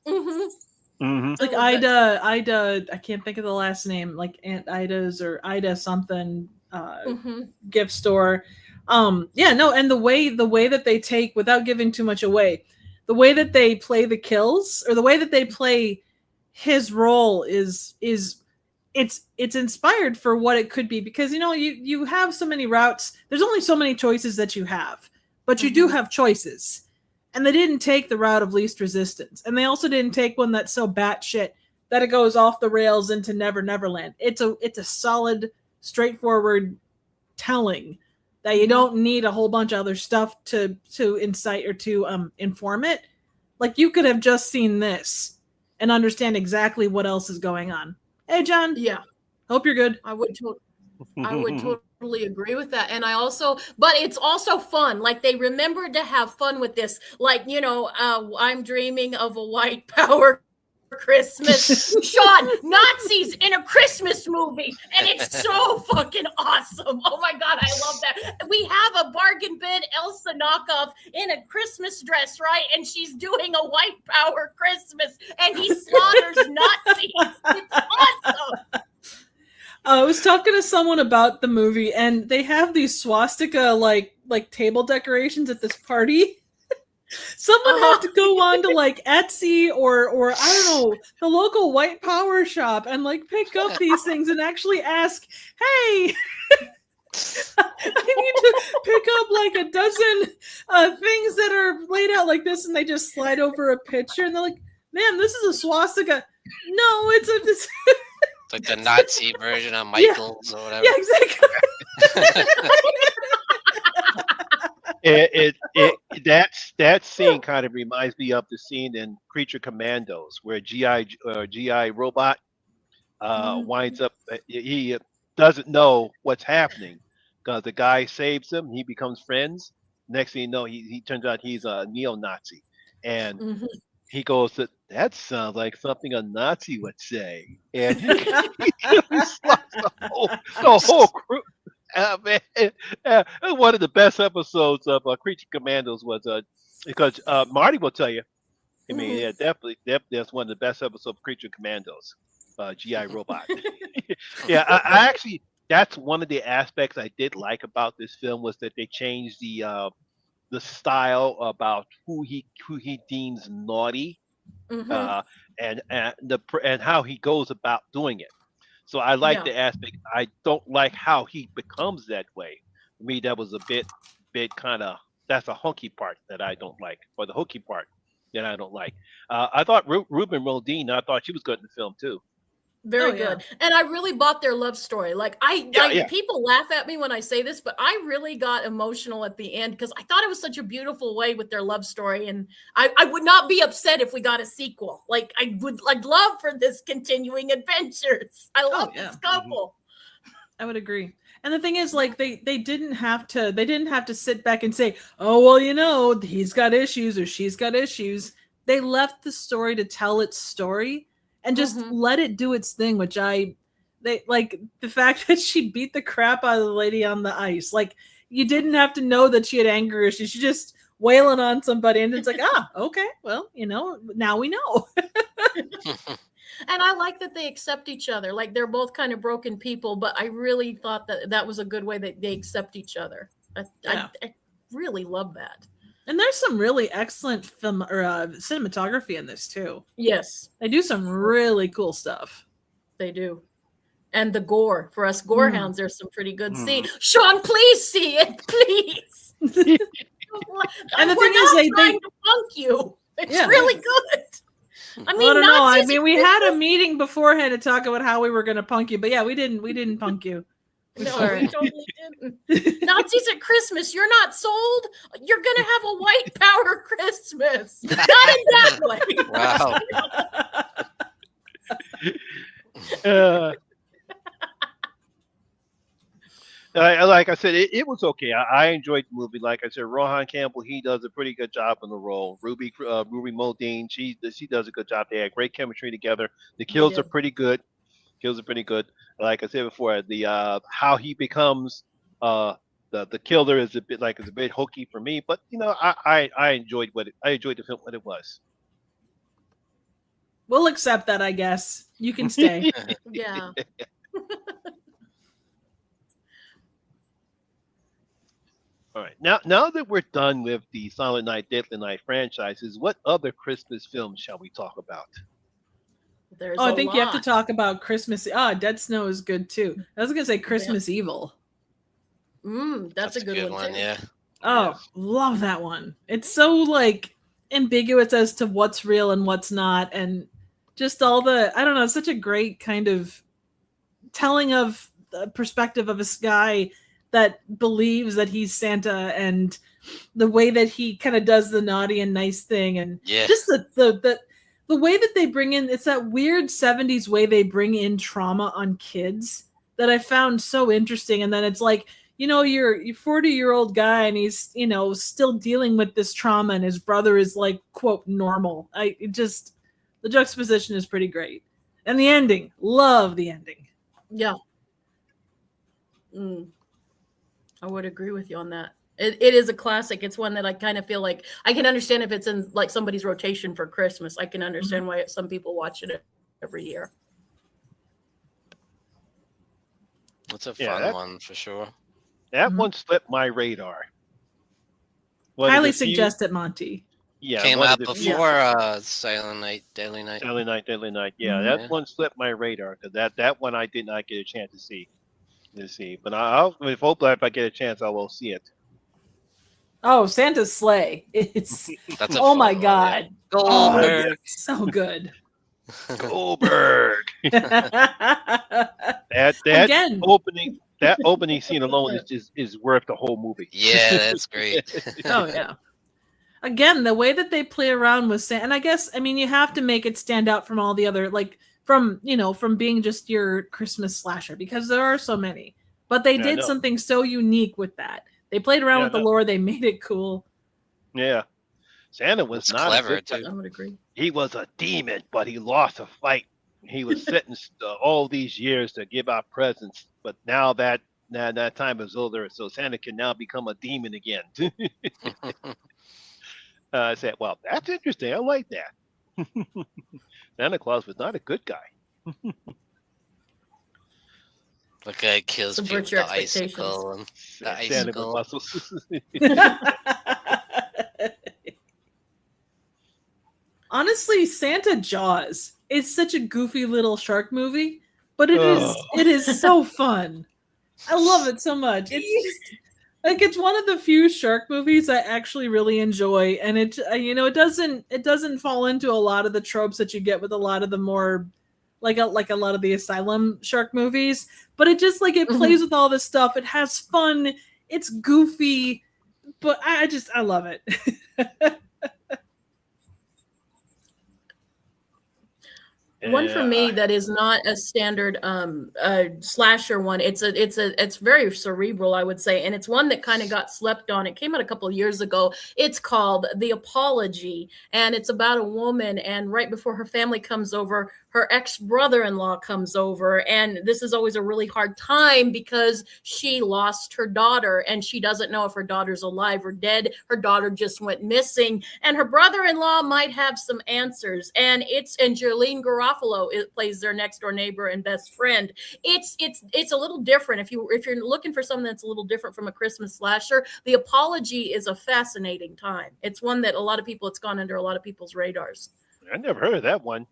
Mm-hmm. Mm-hmm. It's like Ida, I can't think of the last name, like Aunt Ida's or Ida something gift store. Yeah, no, and the way that they take, without giving too much away, the way that they play the kills, or the way that they play his role is it's inspired for what it could be, because you have so many routes. There's only so many choices that you have, but you do have choices. And they didn't take the route of least resistance. And they also didn't take one that's so batshit that it goes off the rails into Never Neverland. It's a solid, straightforward telling that you don't need a whole bunch of other stuff to incite or to inform it. Like, you could have just seen this and understand exactly what else is going on. Hey, John. Yeah. Hope you're good. I would totally agree with that. And but it's also fun. Like, they remembered to have fun with this. Like, I'm dreaming of a white power Christmas. Sean, Nazis in a Christmas movie. And it's so fucking awesome. Oh my God, I love that. We have a bargain bin Elsa knockoff in a Christmas dress, right? And she's doing a white power Christmas and he slaughters Nazis. It's awesome. I was talking to someone about the movie, and they have these swastika like table decorations at this party. Someone had to go on to like Etsy or I don't know, the local white power shop, and like pick up these things and actually ask, hey, I need to pick up like a dozen things that are laid out like this, and they just slide over a picture, and they're like, man, this is a swastika. No, it's It's like the Nazi version of Michael's or whatever. Yeah, exactly. That scene kind of reminds me of the scene in Creature Commandos where GI Robot winds up. He doesn't know what's happening because the guy saves him. He becomes friends. Next thing you know, he turns out he's a neo-Nazi, and he goes, "That sounds like something a Nazi would say," and he slaughters the whole crew. Man, one of the best episodes of Creature Commandos was because Marty will tell you. I mean, yeah, definitely, that's one of the best episodes of Creature Commandos, GI Robot. Yeah, I actually, that's one of the aspects I did like about this film, was that they changed the style about who he deems naughty, and how he goes about doing it. So I like the aspect. I don't like how he becomes that way. For me, that was a bit kind of, that's a hunky part that I don't like, or the hooky part that I don't like. I thought Ruben Modine, I thought she was good in the film too. Very good. And I really bought their love story. Like, people laugh at me when I say this, but I really got emotional at the end because I thought it was such a beautiful way with their love story. And I would not be upset if we got a sequel. Like, I would love for this continuing adventures. I love this couple. I would agree. And the thing is, like, they didn't have to sit back and say, oh, well, he's got issues or she's got issues. They left the story to tell its story. And just let it do its thing, they like the fact that she beat the crap out of the lady on the ice. Like, you didn't have to know that she had anger issues. She just wailing on somebody, and it's like, okay, well, now we know. And I like that they accept each other. Like, they're both kind of broken people, but I really thought that was a good way that they accept each other. I really love that. And there's some really excellent film or cinematography in this too. Yes, they do some really cool stuff. They do, and the gore for us gore hounds. There's some pretty good scenes. Sean, please see it, please. And the thing is, they to punk you. It's really good. I mean, I don't know. I mean, we had a meeting beforehand to talk about how we were going to punk you, but yeah, we didn't punk you. No, we totally didn't. Nazis at Christmas, you're not and you're gonna have a white power Christmas. Not in that way. Wow. Like I said, it was okay. I enjoyed the movie. Like I said, Rohan Campbell, he does a pretty good job in the role. Ruby Modine, she does a good job. They had great chemistry together. The kills are pretty good. Like I said before, the how he becomes the killer is a bit hokey for me, but I enjoyed the film when it was. We'll accept that, I guess. You can stay. Yeah. All right. Now that we're done with the Silent Night, Deadly Night franchises, what other Christmas films shall we talk about? There's Oh, I a think you have to lot. talk about Christmas. Dead Snow is good too. I was gonna say Christmas Evil. That's a good one too. Yeah. Oh, Yes. love that one. It's so like ambiguous as to what's real and what's not, and just all the I don't know. It's such a great kind of telling of the perspective of this guy that believes that he's Santa, and the way that he kind of does the naughty and nice thing, and Yeah. just the way that they bring in, it's that weird 70s way they bring in trauma on kids that I found so interesting. And then it's like, you're 40-year-old guy and he's, still dealing with this trauma, and his brother is like, quote, normal. The juxtaposition is pretty great. And the ending, love the ending. Yeah. I would agree with you on that. It is a classic. It's one that I kind of feel like I can understand if it's in like somebody's rotation for Christmas. I can understand why some people watch it every year. It's a fun one for sure. That one slipped my radar. Highly suggest it, Monty. Yeah, came out before Silent Night, Deadly Night. Silent Night, Deadly Night. Yeah, that one slipped my radar because that one I did not get a chance to see. But if hopefully if I get a chance, I will see it. Oh, Santa's sleigh! It's That's oh my god, yeah. Goldberg, so good. Goldberg. that Again. opening scene alone is worth the whole movie. Yeah, that's great. Oh yeah. Again, the way that they play around with Santa, and I guess you have to make it stand out from all the other, like from being just your Christmas slasher, because there are so many. But they did something so unique with that. They played around with the lore. They made it cool. Yeah, Santa was not clever too. I would agree. He was a demon, but he lost a fight. He was sentenced all these years to give out presents, but now that time is over, so Santa can now become a demon again. I said, well, that's interesting. I like that. Santa Claus was not a good guy. The guy kills people with the icicle. And the icicle. Honestly, Santa Jaws is such a goofy little shark movie, but it is so fun. I love it so much. It's just like it's one of the few shark movies I actually really enjoy, and it doesn't fall into a lot of the tropes that you get with a lot of the more like a lot of the asylum shark movies, but it just it plays with all this stuff. It has fun. It's goofy, but I love it. One for me that is not a standard slasher one. It's very cerebral, I would say, and it's one that kind of got slept on. It came out a couple of years ago. It's called The Apology, and it's about a woman, and right before her family comes over, her ex-brother-in-law comes over, and this is always a really hard time because she lost her daughter, and she doesn't know if her daughter's alive or dead. Her daughter just went missing, and her brother-in-law might have some answers. And Jolene Garofalo plays their next-door neighbor and best friend. It's a little different. If you're looking for something that's a little different from a Christmas slasher, The Apology is a fascinating time. It's one that it's gone under a lot of people's radars. I never heard of that one.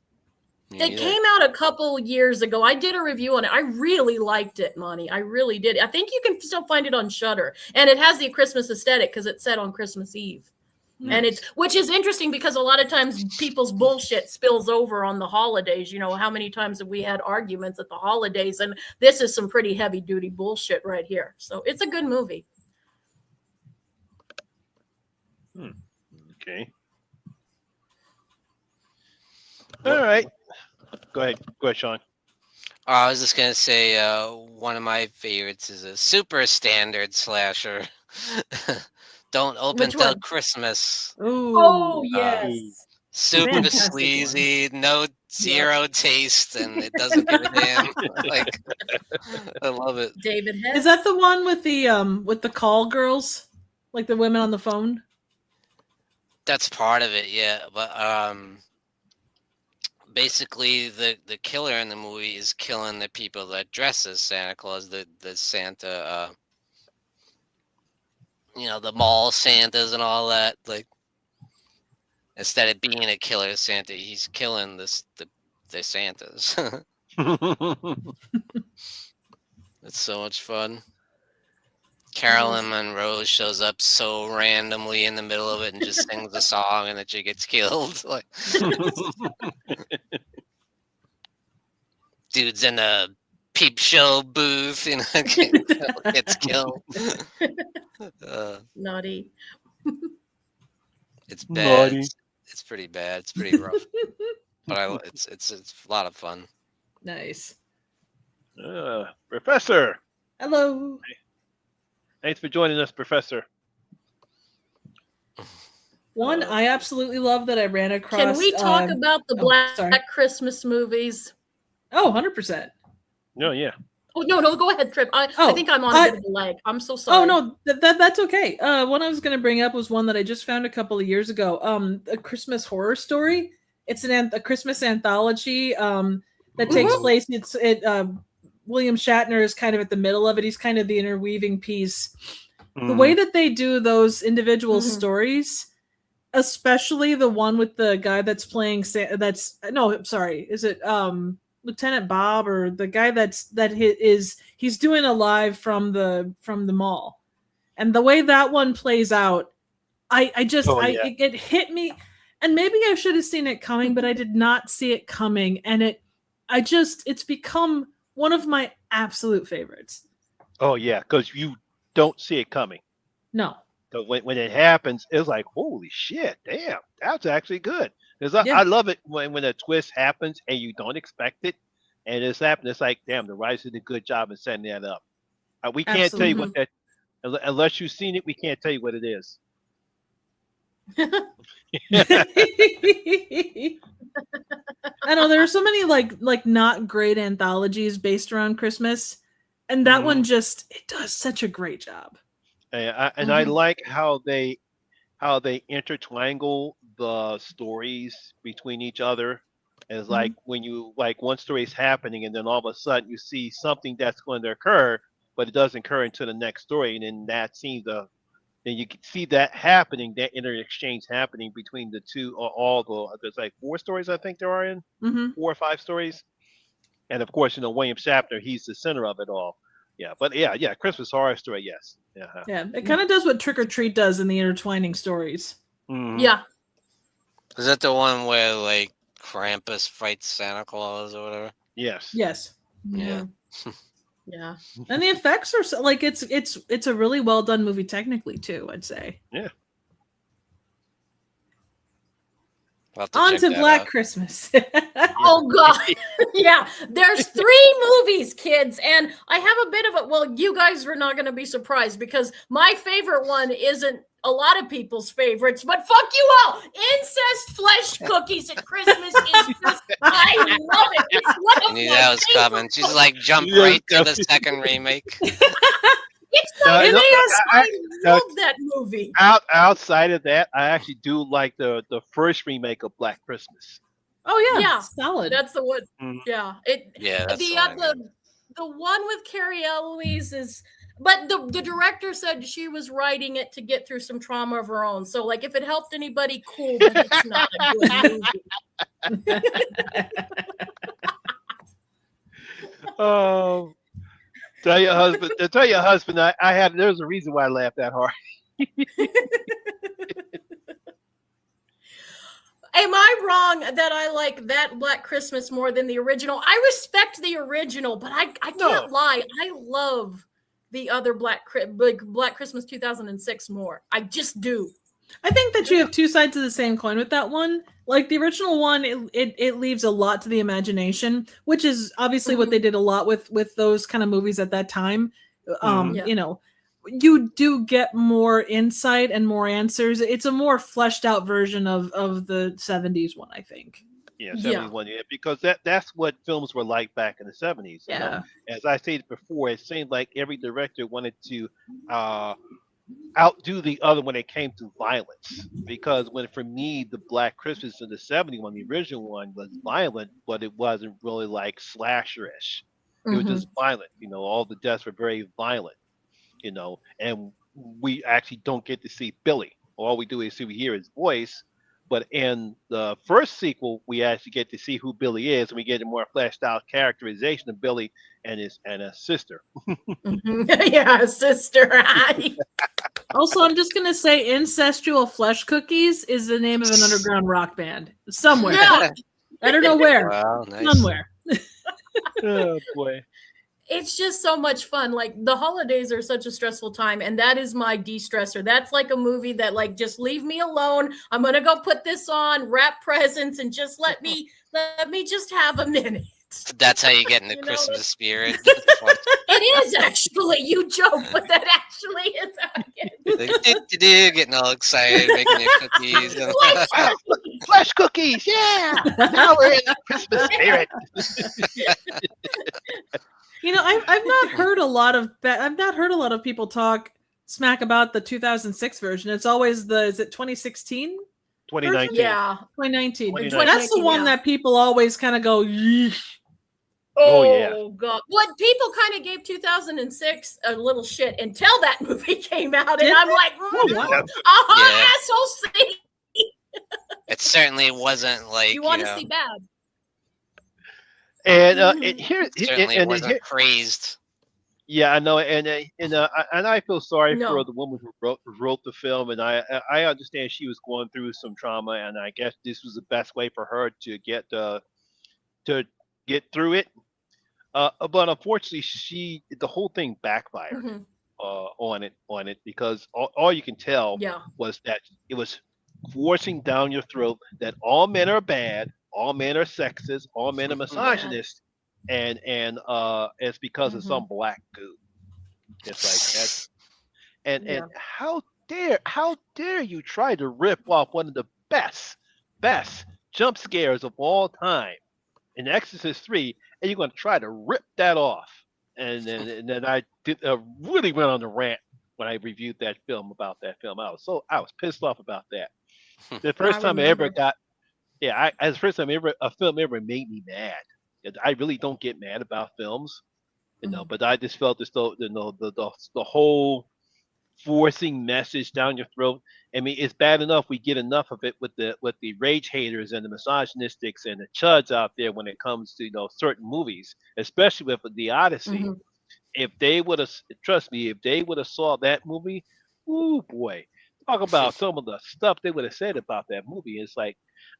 It came out a couple years ago. I did a review on it. I really liked it, Monty. I really did. I think you can still find it on Shudder, and it has the Christmas aesthetic because it's set on Christmas Eve. Nice. And which is interesting because a lot of times people's bullshit spills over on the holidays. How many times have we had arguments at the holidays? And this is some pretty heavy duty bullshit right here. So it's a good movie. Okay. All right. Go ahead, Sean. I was just gonna say one of my favorites is a super standard slasher. Don't open till Christmas. Ooh. Oh yes. Super Fantastic sleazy, zero taste, and it doesn't give a damn. I love it. David Hess. Is that the one with the call girls, like the women on the phone? That's part of it, yeah. But basically, the killer in the movie is killing the people that dress as Santa Claus, the Santa the mall Santas and all that. Like, instead of being a killer Santa, he's killing the Santas. It's so much fun. Carolyn Monroe shows up so randomly in the middle of it and just sings a song, and then she gets killed. Like, dude's in a peep show booth, gets killed. Naughty. It's bad. Naughty. It's pretty bad. It's pretty rough. But it's a lot of fun. Nice. Professor. Hello. Thanks for joining us, Professor. One, I absolutely love that I ran across. Can we talk about the Black sorry. Christmas movies? Oh, 100%. No, yeah. Oh, no, go ahead, Trip. I think I'm on a bit of a lag. I'm so sorry. Oh, no, that's okay. One I was going to bring up was one that I just found a couple of years ago. A Christmas horror story. It's a Christmas anthology that takes place. William Shatner is kind of at the middle of it. He's kind of the interweaving piece. The way that they do those individual stories, especially the one with the guy that's playing is it Lieutenant Bob, or the guy he's doing a live from the mall, and the way that one plays out, it hit me, and maybe I should have seen it coming, but I did not see it coming, and it's become one of my absolute favorites. Oh yeah, because you don't see it coming. No. So when it happens, it's like, holy shit, damn, that's actually good. Because I love it when a twist happens and you don't expect it, and it's happened. It's like, damn, the writers did a good job in setting that up. We can't tell you what that, unless you've seen it, we can't tell you what it is. I know there are so many like not great anthologies based around Christmas, and that one it does such a great job. And I like how they intertwingle the stories between each other. It's like when you one story is happening, and then all of a sudden you see something that's going to occur, but it doesn't occur until the next story, and then then you can see that happening, that exchange happening between the two, or there's like 4 stories I think there are in 4 or 5 stories, and of course William Shatner, he's the center of it all. Yeah, but yeah, Christmas Horror Story, yes. Yeah, it kind of does what Trick or Treat does in the intertwining stories. Yeah. Is that the one where like Krampus fights Santa Claus or whatever? Yes. Yeah. Yeah. And the effects are it's a really well done movie technically too, I'd say. Yeah. On to Black Christmas. Oh God. Yeah. There's 3 movies, kids, and I have a bit of it. Well, you guys are not going to be surprised because my favorite one isn't a lot of people's favorites, but fuck you all. Incest flesh cookies at Christmas is just, I love it. It's one of I knew my that was coming. She's like jumped right to the second remake. It's so It good. is. I love that movie. Outside of that, I actually do like the first remake of Black Christmas. Oh yeah, Yeah. solid. That's the one. Yeah. That's The one with Carrie Eloise is, but the director said she was writing it to get through some trauma of her own. So like if it helped anybody, cool, but it's not a good movie. Oh, tell your husband there's a reason why I laughed that hard. Am I wrong that I like that Black Christmas more than the original? I respect the original, but I can't lie. I love the other Black Christmas 2006 more. I just do. I think that you have 2 sides of the same coin with that one. Like the original one, it leaves a lot to the imagination, which is obviously what they did a lot with those kind of movies at that time. You do get more insight and more answers. It's a more fleshed out version of the 70s one, I think. Yeah, 70s one, because that's what films were like back in the 70s. Yeah. As I stated before, it seemed like every director wanted to outdo the other when it came to violence. Because for me, the Black Christmas in the 70s one, the original one, was violent, but it wasn't really like slasher-ish. It was just violent. All the deaths were very violent. And we actually don't get to see Billy. All we do is hear his voice. But in the first sequel, we actually get to see who Billy is, and we get a more fleshed out characterization of Billy and his sister. Yeah, sister. Also, I'm just gonna say, Incestual Flesh Cookies is the name of an underground rock band somewhere. Yeah. I don't know where. Wow, nice. Somewhere. Oh boy. It's just so much fun. Like the holidays are such a stressful time, and that is my de-stressor. That's like a movie that like just leave me alone. I'm gonna go put this on, wrap presents, and just let me just have a minute. That's how you get in the You know, Christmas spirit. It is actually, you joke, but that actually is how I get it. Getting all excited, making your cookies. Flesh cookies, yeah. Now we're in the Christmas spirit. You know, I've not heard a lot of people talk smack about the 2006 version. It's always is it 2016? 2019. Yeah. 2019. 2019, That's the one that people always kind of go, yeesh. Oh, yeah. God. What people kind of gave 2006 a little shit until that movie came out, and Did I'm they? like, Yeah. asshole, see. It certainly wasn't like You want to see bad. And certainly wasn't praised. Yeah, I know, and I feel sorry No. for the woman who wrote the film, and I understand she was going through some trauma, and I guess this was the best way for her to get through it. But unfortunately, the whole thing backfired on it because all you can tell was that it was forcing down your throat that all men are bad, all men are sexist, all men are misogynist, and it's because of some black goo. It's like that, and how dare you try to rip off one of the best jump scares of all time in Exorcist 3, and you're going to try to rip that off. And then I really went on the rant when I reviewed that film about that film. I was pissed off about that. The first time I ever got, the first time a film ever made me mad. I really don't get mad about films, but I just felt as though the whole forcing message down your throat. I mean, it's bad enough we get enough of it with the rage haters and the misogynistics and the chuds out there when it comes to certain movies, especially with the Odyssey. If they would have, trust me, if they would have saw that movie, ooh boy, talk about some of the stuff they would have said about that movie. It's like,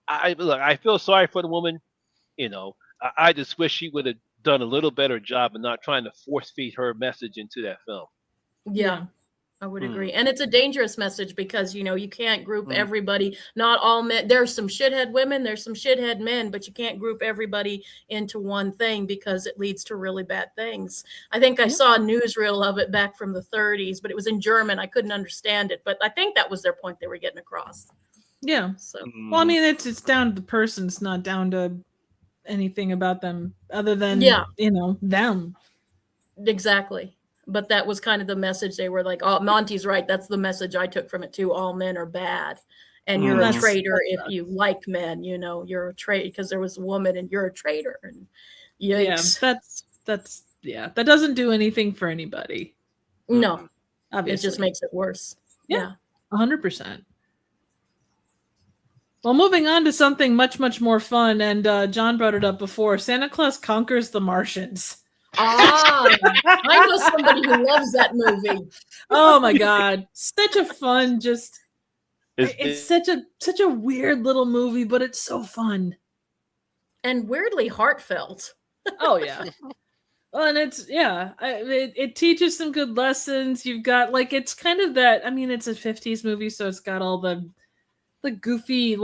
I feel sorry for the woman. I just wish she would have done a little better job of not trying to force feed her message into that film. Yeah. I would agree. And it's a dangerous message because, you can't group everybody, not all men. There's some shithead women, there's some shithead men, but you can't group everybody into one thing because it leads to really bad things. I think I saw a newsreel of it back from the 30s, but it was in German. I couldn't understand it, but I think that was their point they were getting across. Yeah. So, well, I mean, it's down to the person. It's not down to anything about them other than, them. Exactly. But that was kind of the message. They were like, oh, Monty's right. That's the message I took from it too. All men are bad. And you're a traitor if you like men, you're a traitor because there was a woman and you're a traitor. And yikes. Yeah, that doesn't do anything for anybody. No, obviously. It just makes it worse. Yeah. 100%. Well, moving on to something much, much more fun. And John brought it up before. Santa Claus Conquers the Martians. I know somebody who loves that movie. Oh my God. Such a fun, it's such a weird little movie, but it's so fun. And weirdly heartfelt. Oh yeah. Well, and it teaches some good lessons. You've got it's kind of that, I mean, it's a 50s movie, so it's got all the goofy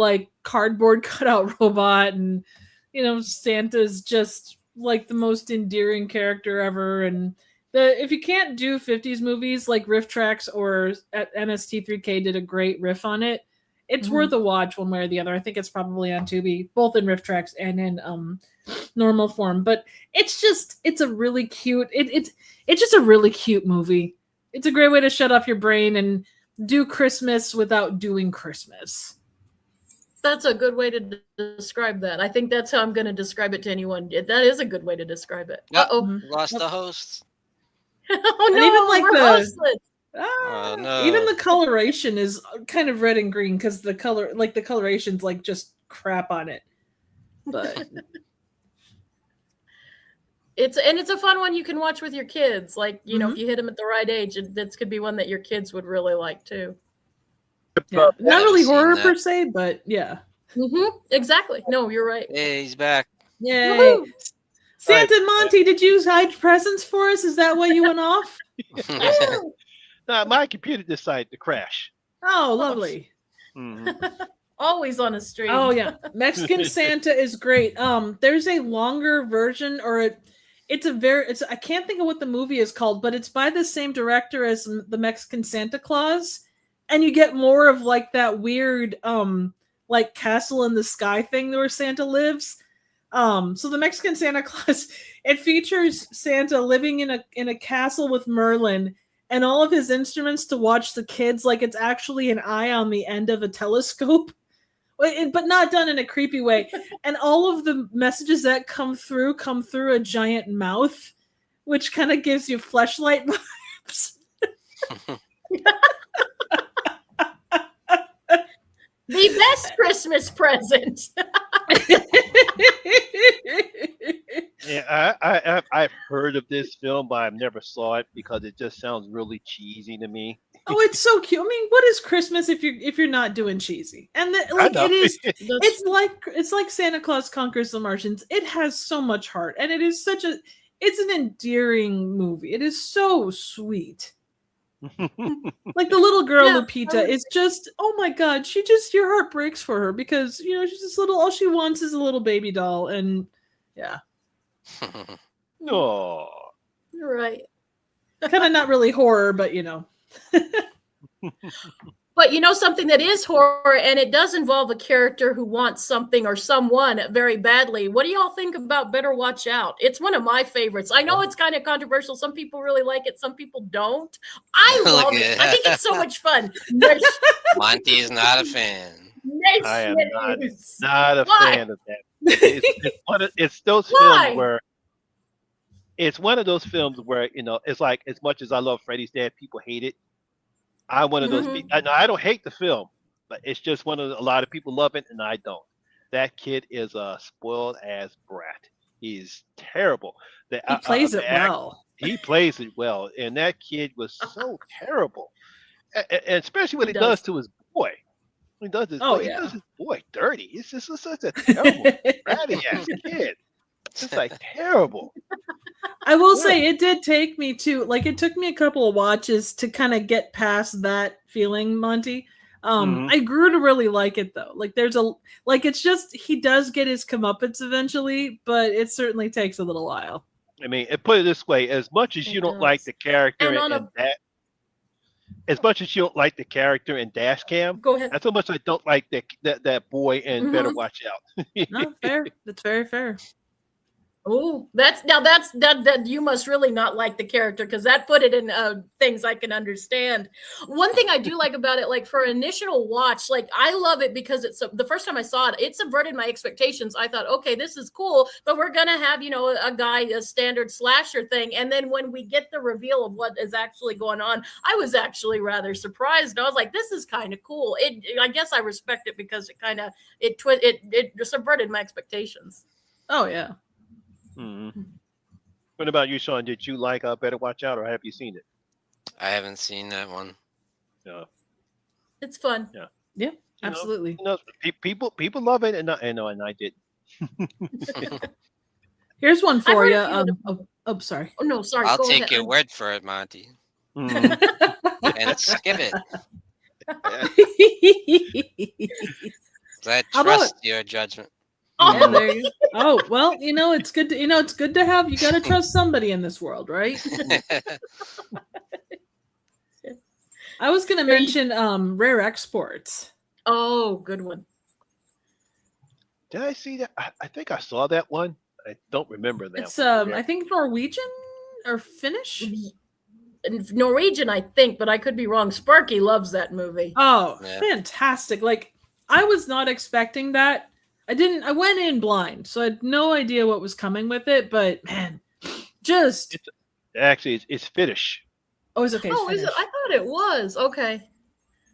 cardboard cutout robot and Santa's just the most endearing character ever. And if you can't do 50s movies like Riff Tracks or MST3K did a great riff on it, it's worth a watch one way or the other. I think it's probably on Tubi, both in Riff Tracks and in normal form. But it's a really cute, it's just a really cute movie. It's a great way to shut off your brain and do Christmas without doing Christmas. That's a good way to describe that. I think that's how I'm going to describe it to anyone. That is a good way to describe it. Uh-oh. Lost the host. Oh no, and even we're hostless. Oh no! Even the coloration is kind of red and green because the coloration's like just crap on it. But it's a fun one you can watch with your kids. Like, you know, if you hit them at the right age, this could be one that your kids would really like too. Yeah. Not really horror that. per se, but yeah. Exactly. No, you're right. Hey, he's back. Yay. Woohoo! Santa and Monty, did you hide presents for us? Is that why you went off? No, my computer decided to crash. Oh, lovely. Always on a stream. Oh yeah, Mexican Santa is great. There's a longer version, or I can't think of what the movie is called, but it's by the same director as the Mexican Santa Claus, and you get more of like that weird like castle in the sky thing where Santa lives. So the Mexican Santa Claus, it features Santa living in a castle with Merlin and all of his instruments to watch the kids like it's actually an eye on the end of a telescope, but not done in a creepy way. And all of the messages that come through a giant mouth, which kind of gives you Fleshlight vibes. The best Christmas present. Yeah, I've heard of this film, but I've never saw it because it just sounds really cheesy to me. Oh, it's so cute. I mean, what is Christmas if you're not doing cheesy? And it is. It's like Santa Claus Conquers the Martians. It has so much heart, and it is it's an endearing movie. It is so sweet. Like the little girl Lupita is just, oh my god, your heart breaks for her because she's this little, all she wants is a little baby doll, and yeah. No. You're right. Kind of not really horror, but But something that is horror, and it does involve a character who wants something or someone very badly. What do y'all think about Better Watch Out? It's one of my favorites. I know it's kind of controversial. Some people really like it. Some people don't. I love it. I think it's so much fun. Monty is not a fan. I am not a fan of that. It's those films where it's one of those films where it's like, as much as I love Freddy's Dead, people hate it. I'm one of those people. I don't hate the film, but it's just a lot of people love it, and I don't. That kid is a spoiled ass brat. He's terrible. He plays it well. He plays it well, and that kid was so terrible, and especially what he does to his boy. He does his boy dirty. It's just such a terrible, bratty ass kid. It's like terrible. I will say it did take me it took me a couple of watches to kind of get past that feeling, Monty. I grew to really like it though. Like it's just, he does get his comeuppance eventually, but it certainly takes a little while. I mean, put it this way, as much as you don't like the character as much as you don't like the character in Dash Cam, go ahead. That's how much I don't like that boy in Better Watch Out. No, fair. That's very fair. Oh, that you must really not like the character, because that put it in things I can understand. One thing I do like about it, like for initial watch, like I love it because the first time I saw it, it subverted my expectations. I thought, okay, this is cool, but we're gonna have a standard slasher thing, and then when we get the reveal of what is actually going on, I was actually rather surprised. I was like, this is kind of cool. I guess I respect it because it subverted my expectations. Oh yeah. Mm-hmm. What about you, Sean? Did you like Better Watch Out, or have you seen it? I haven't seen that one. Yeah, it's fun. Yeah, absolutely. People love it, and I did. Here's one for you. Sorry. Oh no, sorry. I'll Go take ahead. your word for it, Monty, and skip it. I trust your judgment. Yeah, there you go. Oh well, it's good to it's good to have. You got to trust somebody in this world, right? I was going to mention Rare Exports. Oh, good one. Did I see that? I think I saw that one. I don't remember that. It's I think Norwegian or Finnish. Norwegian, I think, but I could be wrong. Sparky loves that movie. Oh, yeah. Fantastic! Like I was not expecting that. I went in blind, so I had no idea what was coming with it, but man, it's Finnish. Oh, is it? I thought thought it was. Okay.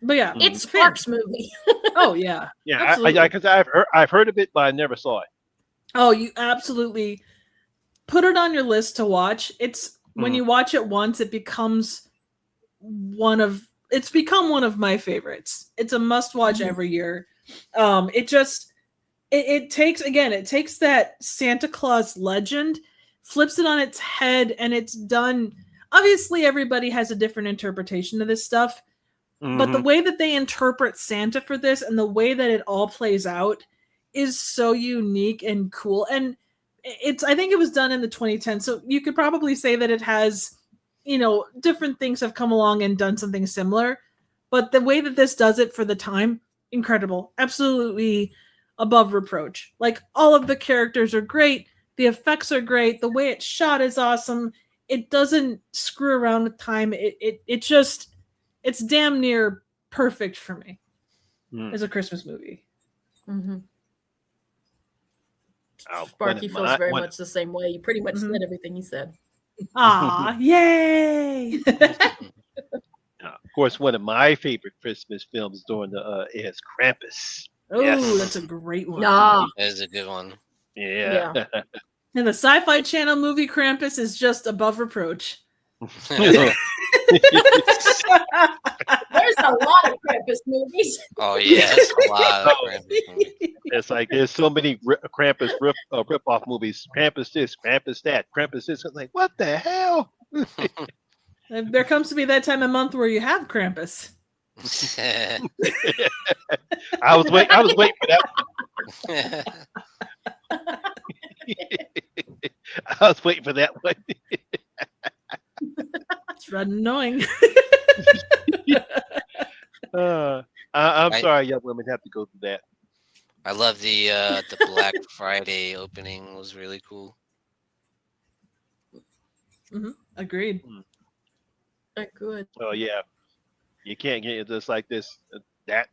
But yeah, It's fair. Sparks' movie. Oh yeah, Yeah, absolutely. because I've heard of it, but I never saw it. Oh, you absolutely put it on your list to watch. It's when you watch it once, it becomes it's become one of my favorites. It's a must watch every year. It takes that Santa Claus legend, flips it on its head, and it's done. Obviously, everybody has a different interpretation of this stuff, but the way that they interpret Santa for this and the way that it all plays out is so unique and cool. And I think it was done in the 2010s, so you could probably say that it has, different things have come along and done something similar, but the way that this does it for the time, incredible, absolutely above reproach. Like, all of the characters are great, the effects are great, the way it's shot is awesome. It doesn't screw around with time. It's damn near perfect for me as a Christmas movie. Mm-hmm. Oh, Sparky feels very much the same way. You pretty much said everything he said. Ah, yay! Of course, one of my favorite Christmas films during the is Krampus. Oh, Yes. that's a great one. Nah. That is a good one. Yeah. And the Sci-Fi Channel movie Krampus is just above reproach. There's a lot of Krampus movies. Oh yeah, it's a lot of Krampus movies. It's like there's so many Krampus rip-off movies. Krampus this, Krampus that, Krampus this. It's like, what the hell? There comes to be that time of month where you have Krampus. I was waiting for that. I was waiting for that one. It's rather annoying. I'm sorry, young women have to go through that. I love the Black Friday opening. It was really cool. Agreed. Good. Oh yeah, you can't get it just like this. That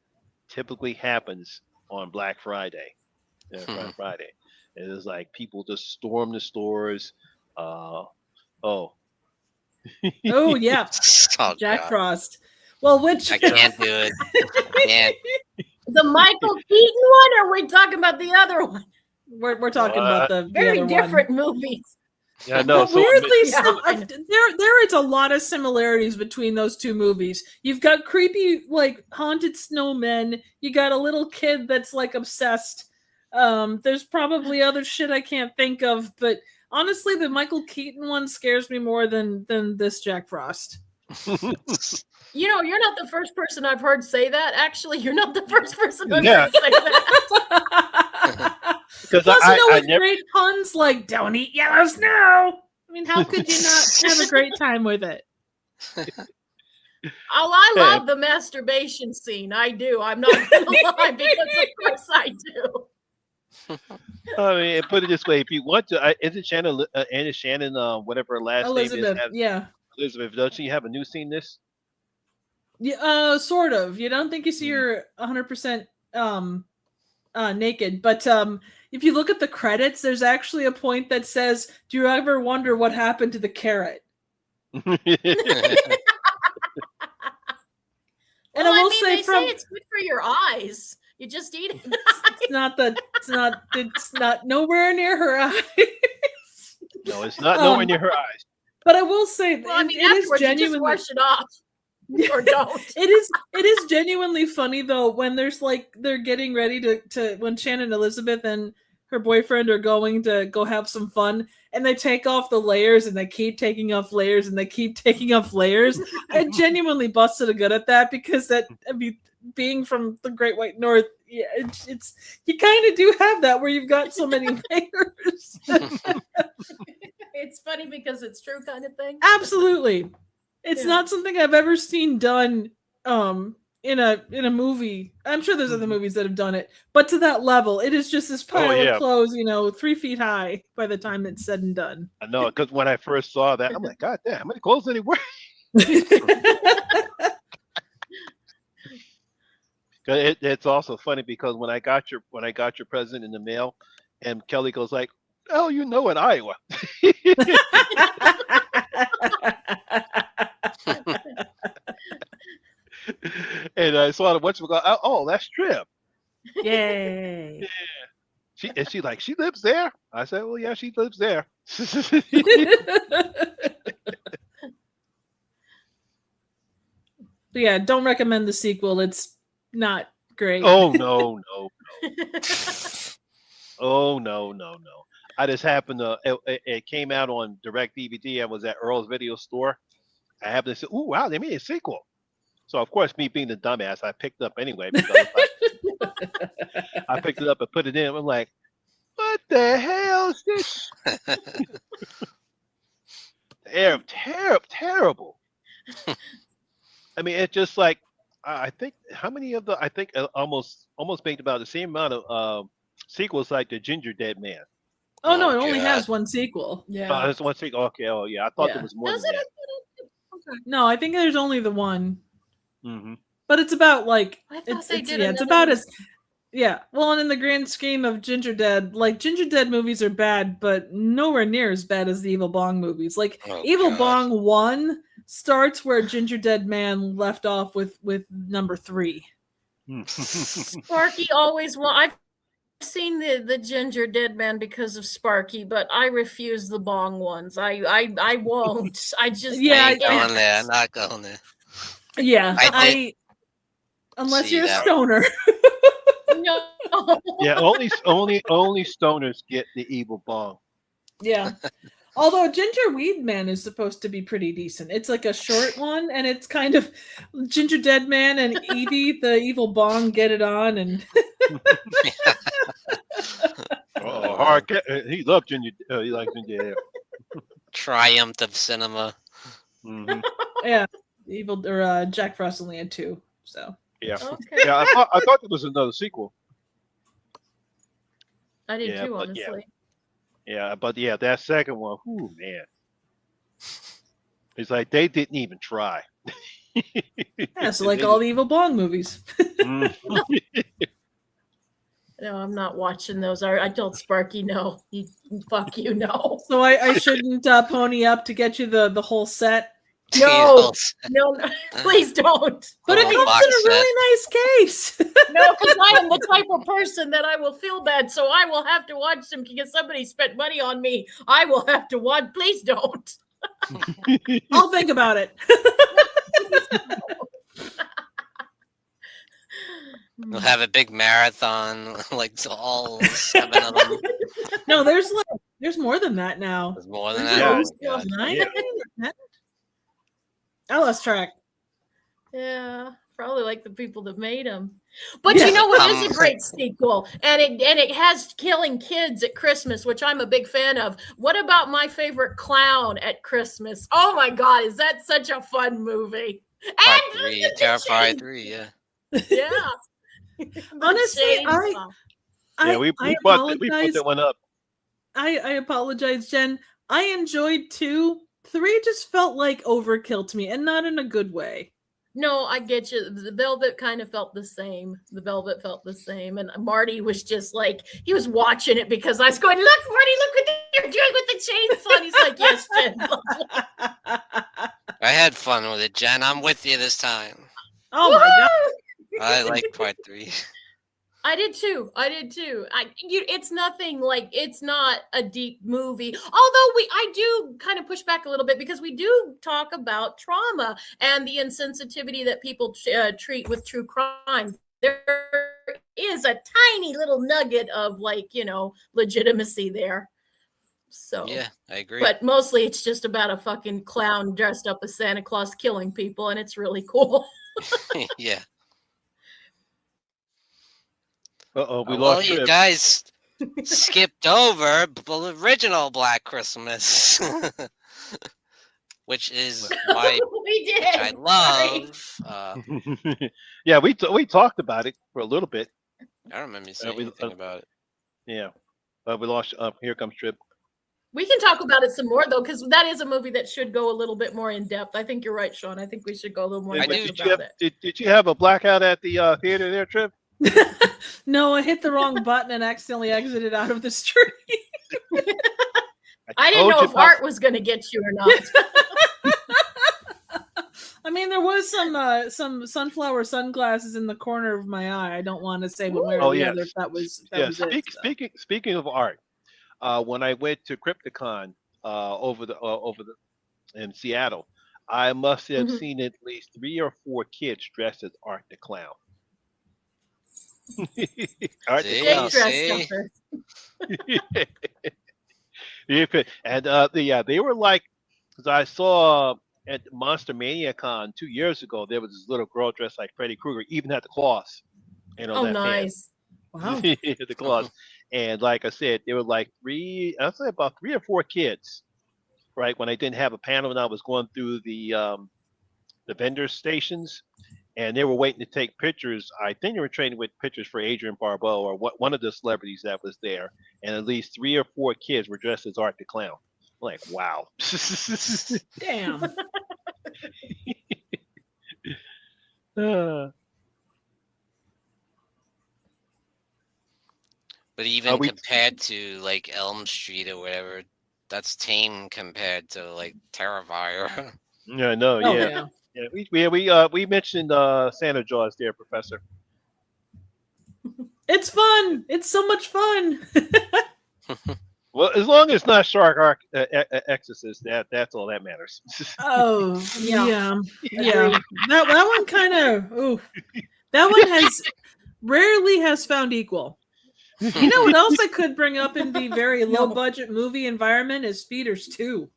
typically happens on Black Friday. Black Friday. It is like people just storm the stores. Oh yeah, Oh, Jack God. Frost. Well, which I can't do it. I can't. The Michael Keaton one, or are we talking about the other one? we're talking about the Very other different one. movies. Yeah, no. But weirdly, Yeah. there is a lot of similarities between those two movies. You've got creepy, like, haunted snowmen. You got a little kid that's like obsessed. There's probably other shit I can't think of, but honestly, the Michael Keaton one scares me more than this Jack Frost. You're not the first person I've heard say that. Actually, you're not the first person I've heard say that. Plus, with great puns like "Don't eat yellow snow." I mean, how could you not have a great time with it? I love the masturbation scene. I do. I'm not gonna lie, because of course I do. I mean, put it this way: if you want to, isn't Shannon, whatever her last Elizabeth, name is? yeah. Elizabeth, doesn't she have a new scene this? Yeah, sort of. You don't think you see her 100% naked, but if you look at the credits, there's actually a point that says, "Do you ever wonder what happened to the carrot?" And Well, I will they say say it's good for your eyes. You just eat it. it's not nowhere near her eyes. No, it's not nowhere near her eyes. But I will say, Well, I mean, it is afterwards, you genuinely just wash it off. Or don't. It is genuinely funny though when they're getting ready to when Shannon Elizabeth and her boyfriend are going to go have some fun, and they take off the layers and they keep taking off layers and they keep taking off layers. I genuinely busted a gut at that, because being from the Great White North, yeah, it's you kind of do have that where you've got so many layers. It's funny because it's true, kind of thing. Absolutely. It's not something I've ever seen done in a movie. I'm sure there's other movies that have done it, but to that level, it is just this pile of clothes, 3 feet high by the time it's said and done. I know, because when I first saw that, I'm like, God damn, how many clothes did he wear? It's also funny because when I got your present in the mail, and Kelly goes like, "Oh, in Iowa." And I saw the what's go. Oh, that's Trip. Yay. She like she lives there. I said, well, yeah, she lives there. But yeah, don't recommend the sequel. It's not great. Oh no. Oh no. I just happened to. It came out on direct DVD. I was at Earl's Video Store. I happened to say, "Oh wow, they made a sequel." So of course, me being the dumbass, I picked it up anyway because I picked it up and put it in. I'm like, "What the hell is this?" Terrible. I mean, it's just like I think how many of the I think almost made about the same amount of sequels like the Ginger Dead Man. Oh no, it Oh, only God. has one sequel. Yeah. There's one sequel. Okay, oh yeah, I thought Yeah. there was more Does than it? that. Okay. No, I think there's only the one. Mm-hmm. But it's about like I thought it's they it's, did yeah, it's another about one. as yeah. Well, and in the grand scheme of Ginger Dead, like Ginger Dead movies are bad, but nowhere near as bad as the Evil Bong movies. Like Oh, Evil God. Bong 1 starts where Ginger Dead Man left off with number 3. Sparky always I've seen the Ginger Dead Man because of Sparky, but I refuse the Bong ones. I won't. I just Yeah, I ain't I- going there. I'm not going there. Yeah, I unless see you're a that. stoner. no. Yeah, only stoners get the evil bong. Yeah. Although Ginger Weed Man is supposed to be pretty decent. It's like a short one, and it's kind of Ginger Dead Man and Evie, the evil bong, get it on, and Hard he loved ginger. He likes ginger ale. Triumph of cinema. Mm-hmm. yeah, evil or Jack Frost only had 2. So Yeah, Okay. yeah. I thought there was another sequel. I did Yeah, too, but yeah. honestly. Yeah, but yeah, that second one, whoo man, it's like they didn't even try. yeah, so like all the evil bong movies. Mm. No, I'm not watching those. I told Sparky no. He fuck you, no. So I shouldn't pony up to get you the whole set. No, no, please don't. But it Whole comes box in a really nice case. No, because I am the type of person that I will feel bad, so I will have to watch them because somebody spent money on me. I will have to watch. Please don't. I'll think about it. We'll have a big marathon, like to all 7 of them. No, there's more than that now. There's more than There's that. Yeah. Oh, my God. 9? Yeah. I lost track. Yeah, probably like the people that made them. But Yeah. you know what is a great sequel, and it has killing kids at Christmas, which I'm a big fan of. What about my favorite clown at Christmas? Oh my God, is that such a fun movie? Part And 3, the Terrifier chainsaw. 3, yeah. Yeah. Honestly, Chainsaw. Yeah, we I put that apologize. one up. I apologize, Jen. I enjoyed 2. 3 just felt like overkill to me, and not in a good way. No, I get you. The Velvet kind of felt the same. The Velvet felt the same. And Marty was just like, he was watching it because I was going, look, Marty, look what you're doing with the chainsaw. And he's like, yes, Jen. I had fun with it, Jen. I'm with you this time. Oh my god. I like part 3. I did too. It's nothing like, it's not a deep movie. Although I do kind of push back a little bit because we do talk about trauma and the insensitivity that people treat with true crime. There is a tiny little nugget of legitimacy there. So Yeah, I agree. but mostly it's just about a fucking clown dressed up as Santa Claus killing people, and it's really cool. Yeah. We Well, lost you Trip. guys skipped over the original Black Christmas, which is why We did. I love. Yeah, we talked about it for a little bit. I don't remember saying we- anything about it. Yeah, we lost. Here comes Trip. We can talk about it some more though, because that is a movie that should go a little bit more in depth. I think you're right, Sean. I think we should go a little more in I depth do. about it. Did you have a blackout at the theater there, Trip? No, I hit the wrong button and accidentally exited out of the stream. I didn't told know you if about- Art was going to get you or not. I mean, there was some sunflower sunglasses in the corner of my eye. I don't want to say one way or Oh the yes, other if that was yes. it. So. Speaking of art, when I went to Crypticon in Seattle, I must have Mhm. seen at least 3 or 4 kids dressed as Art the Clown. Art the See, Clown. Jake dressed see, up. You could, and they were like, because I saw at Monster Mania Con 2 years ago, there was this little girl dressed like Freddy Krueger, even had the claws, Oh, that fan, nice. Wow. the claws, and like I said, there were like I'd say about 3 or 4 kids, right? When I didn't have a panel and I was going through the vendor stations, and they were waiting to take pictures. I think they were trading with pictures for Adrian Barbeau or one of the celebrities that was there, and at least 3 or 4 kids were dressed as Art the Clown. I'm like, wow. Damn. Uh, but even we compared to like Elm Street or whatever, that's tame compared to like Terrifier. yeah, no, Oh yeah. yeah. Yeah, we mentioned Santa Jaws there, Professor. It's fun. It's so much fun. Well, as long as it's not Shark Exorcist, that's all that matters. Oh Yeah. yeah. That one kind of. Ooh, that one rarely has found equal. You know what else I could bring up in the very low budget movie environment is Feeders 2.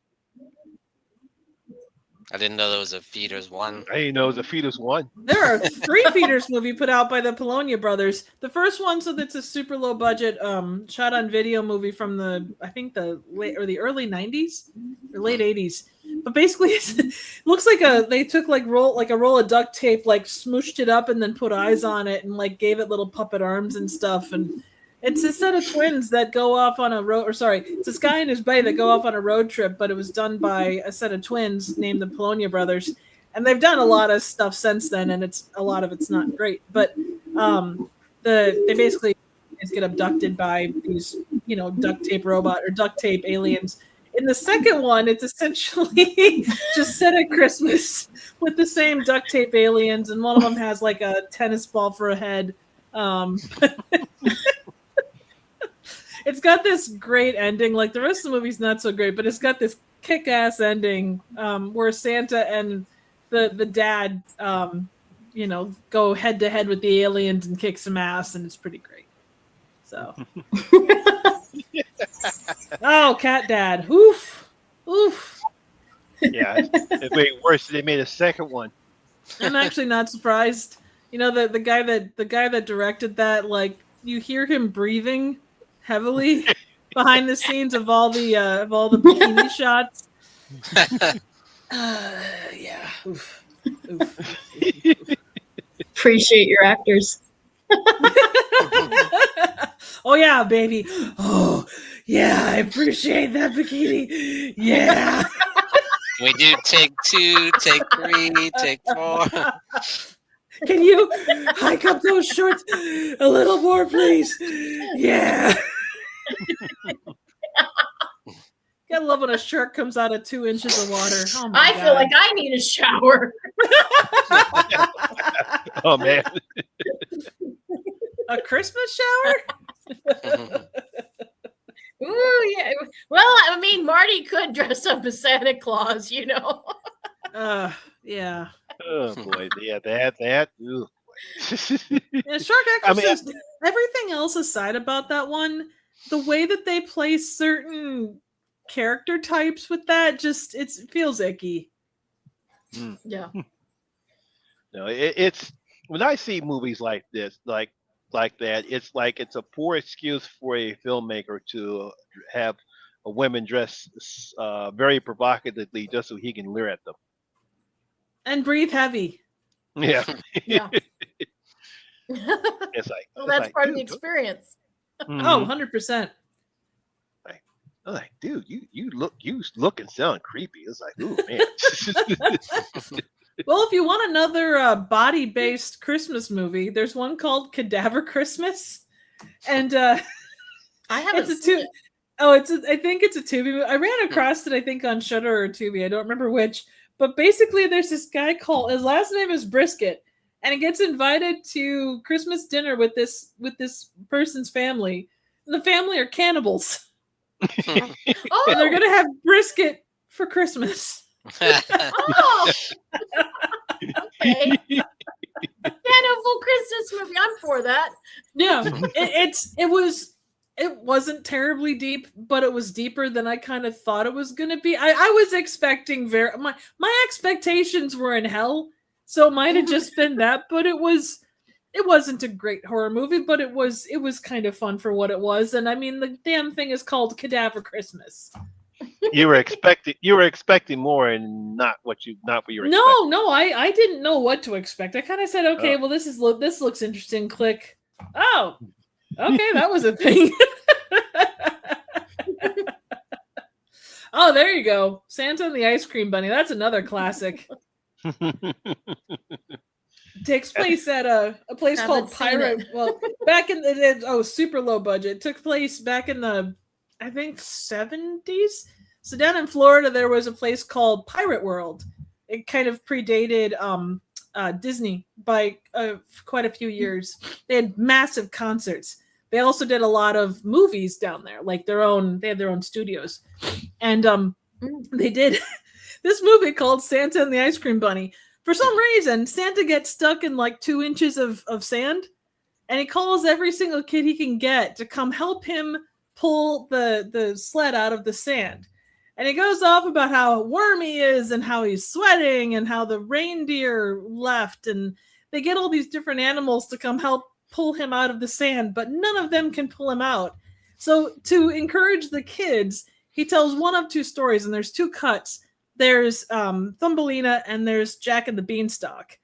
I didn't know there was a Feeders 1. I didn't know it was a Fetus 1. There are 3 Feeders movie put out by the Polonia brothers. The first one, so that's a super low budget shot on video movie from the early 90s or late 80s. But basically it looks like they took a roll of duct tape, like smooshed it up and then put eyes on it and like gave it little puppet arms and stuff. And it's a set of twins that go off on it's this guy and his buddy that go off on a road trip, but it was done by a set of twins named the Polonia brothers. And they've done a lot of stuff since then, and a lot of it's not great. But they basically get abducted by these, duct tape robot or duct tape aliens. In the second one, it's essentially just set at Christmas with the same duct tape aliens, and one of them has like a tennis ball for a head. It's got this great ending. Like the rest of the movie's not so great, but it's got this kick-ass ending where Santa and the dad, go head to head with the aliens and kick some ass, and it's pretty great. So, oh, cat dad, oof. Yeah, it's way worse. They made a second one. I'm actually not surprised. The guy that directed that, like, you hear him breathing heavily behind the scenes of all the bikini shots. Yeah. Oof. Appreciate your actors. Oh yeah, baby. Oh yeah, I appreciate that bikini. Yeah. We do take 2, take 3, take 4. Can you hike up those shorts a little more, please? Yeah. Gotta love when a shark comes out of 2 inches of water. Oh my I God. feel like I need a shower. Oh man. A Christmas shower? Ooh, yeah. Well, I mean, Marty could dress up as Santa Claus, Yeah. Oh boy. Yeah, that. Ooh, boy. Yeah, Shark Exorcist. Everything else aside about that one, the way that they play certain character types with that, it feels icky. Yeah. No, it's when I see movies like this, like that, it's like it's a poor excuse for a filmmaker to have a women dress very provocatively just so he can leer at them. And breathe heavy. Yeah. Yeah. It's like, Well, that's like, part of the dude, experience. mhm. Oh, 100%. I'm like, dude, you look and sound creepy. It's like, ooh man. Well, if you want another body-based Christmas movie, there's one called Cadaver Christmas, and I haven't it's a seen two. it. Oh, I think it's a Tubi movie. I ran across it, I think, on Shudder or Tubi. I don't remember which, But basically, there's this guy called, his last name is Brisket, and he gets invited to Christmas dinner with this person's family. And the family are cannibals. And they're gonna have brisket for Christmas. Oh, okay. Cannibal Christmas movie. I'm for that. Yeah, it wasn't terribly deep, but it was deeper than I kind of thought it was gonna be. I was expecting my expectations were in hell, so it might have just been that, but it wasn't a great horror movie, but it was kind of fun for what it was. And I mean, the damn thing is called Cadaver Christmas. You were expecting more, and not what you were expecting. No, I didn't know what to expect. I kind of said, okay, well, this looks interesting. Click. Oh, okay, that was a thing. Oh, there you go. Santa and the Ice Cream Bunny. That's another classic. Takes place at a place called Pirate. Well, back in the super low budget. Took place back in the, I think, 70s. So down in Florida, there was a place called Pirate World. It kind of predated Disney by quite a few years. They had massive concerts. They also did a lot of movies down there, like they had their own studios. And they did this movie called Santa and the Ice Cream Bunny. For some reason, Santa gets stuck in like 2 inches of sand, and he calls every single kid he can get to come help him pull the sled out of the sand. And he goes off about how warm he is and how he's sweating and how the reindeer left. And they get all these different animals to come help pull him out of the sand, but none of them can pull him out. So to encourage the kids, he tells one of 2 stories, and there's 2 cuts. There's Thumbelina and there's Jack and the Beanstalk.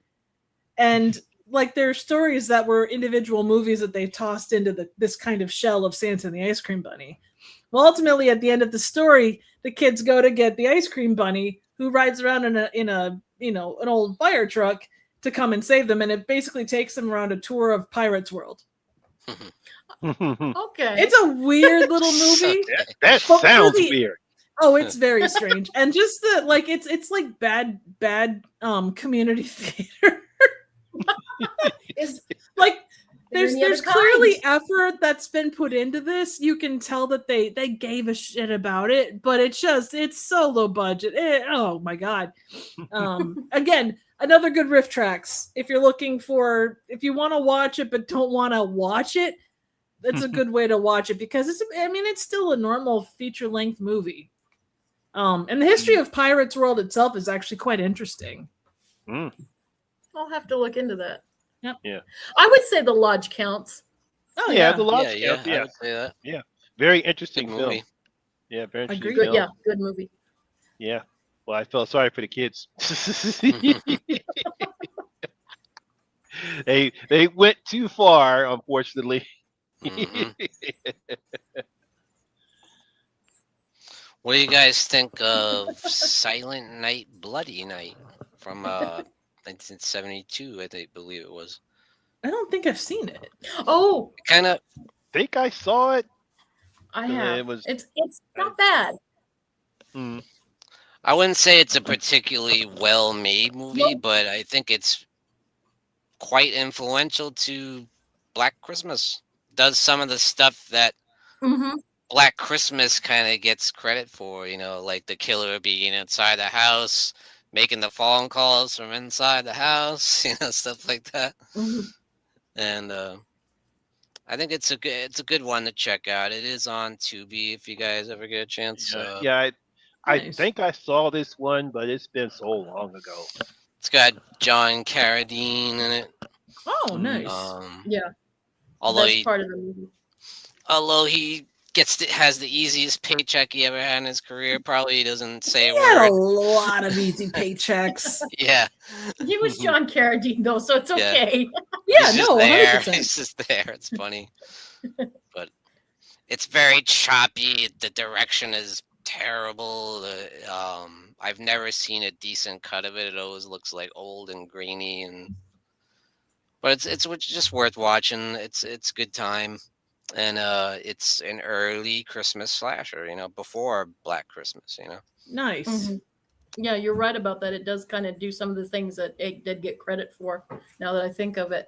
And like there are stories that were individual movies that they tossed into this kind of shell of Santa and the Ice Cream Bunny. Well, ultimately, at the end of the story, the kids go to get the Ice Cream Bunny, who rides around in a an old fire truck to come and save them, and it basically takes them around a tour of Pirates World. Okay, it's a weird little movie. That sounds weird. Oh, it's very strange, and just it's like bad community theater. It's like there's clearly effort that's been put into this. You can tell that they gave a shit about it, but it's so low budget. Oh my god! Again, another good riff tracks. If you want to watch it but don't want to watch it, that's a good way to watch it, because it's still a normal feature length movie. And the history of Pirates World itself is actually quite interesting. I'll have to look into that. Yep. Yeah. I would say The Lodge counts. Oh yeah, The Lodge yeah, counts. I would say that. Yeah. Very interesting Good film. movie. Yeah, very interesting Agreed. film. Yeah, good movie. Yeah. Well, I felt sorry for the kids. They went too far, unfortunately. What do you guys think of Silent Night, Bloody Night from 1972? I believe it was. I don't think I've seen it. Oh, Kind of. Think I saw it. I have. It was- It's not bad. I wouldn't say it's a particularly well-made movie, Nope. but I think it's quite influential to Black Christmas. Does some of the stuff that Mm-hmm. Black Christmas kind of gets credit for, like the killer being inside the house, making the phone calls from inside the house, stuff like that. Mm-hmm. And I think it's a good one to check out. It is on Tubi if you guys ever get a chance. Yeah, I Nice. think I saw this one, but it's been so long ago. It's got John Carradine in it. Oh, nice. Yeah, Although that's part of the movie. he has the easiest paycheck he ever had in his career. Probably he doesn't say a He had a word. lot of easy paychecks. Yeah. He was John Carradine though, so it's Yeah. okay. Yeah, He's just no, there. 100%. He's just there. It's funny. But it's very choppy. The direction is terrible. I've never seen a decent cut of it. It always looks like old and grainy, but it's just worth watching. It's good time. And it's an early Christmas slasher, before Black Christmas, Nice. Mhm. Yeah, you're right about that. It does kind of do some of the things that it did get credit for. Now that I think of it,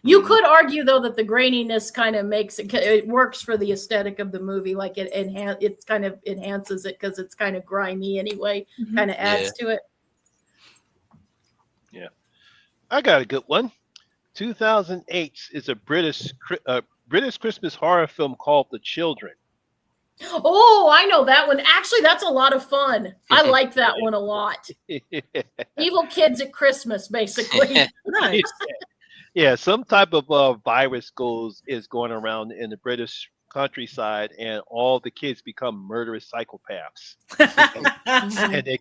you Mhm. could argue though that the graininess kind of makes it works for the aesthetic of the movie. Like it kind of enhances it because it's kind of grimy anyway. Mhm. Kind of adds to it. Yeah, I got a good one. 2008 is a British Christmas horror film called The Children. Oh, I know that one. Actually, that's a lot of fun. I like that one a lot. Evil kids at Christmas, basically. Nice. Yeah, some type of virus is going around in the British countryside, and all the kids become murderous psychopaths, and they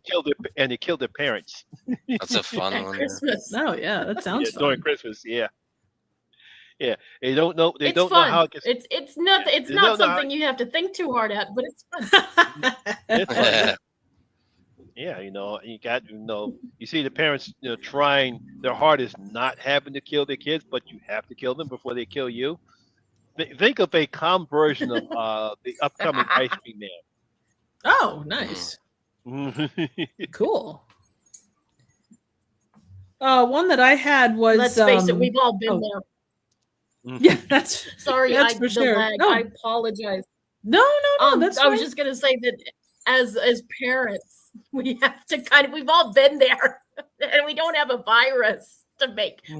kill their parents. That's a fun At one. Christmas. Oh yeah, that sounds Yeah, during fun. Christmas. Yeah, yeah. They don't know. They It's don't fun. know how it gets. It's not Yeah, it's they not don't know how. something you have to think too hard at, but it's fun. It's fun. Yeah, you see the parents, trying their hardest not having to kill their kids, but you have to kill them before they kill you. Think of a calm version of the upcoming Ice Cream Oh, nice. Man. Cool. One that I had was Let's face it, we've all been oh. there. Yeah, that's Sorry, That's I for the sure. lag. No. I apologize. no. That's I was fine. just gonna say that as parents, we have to we've all been there, and we don't have a virus to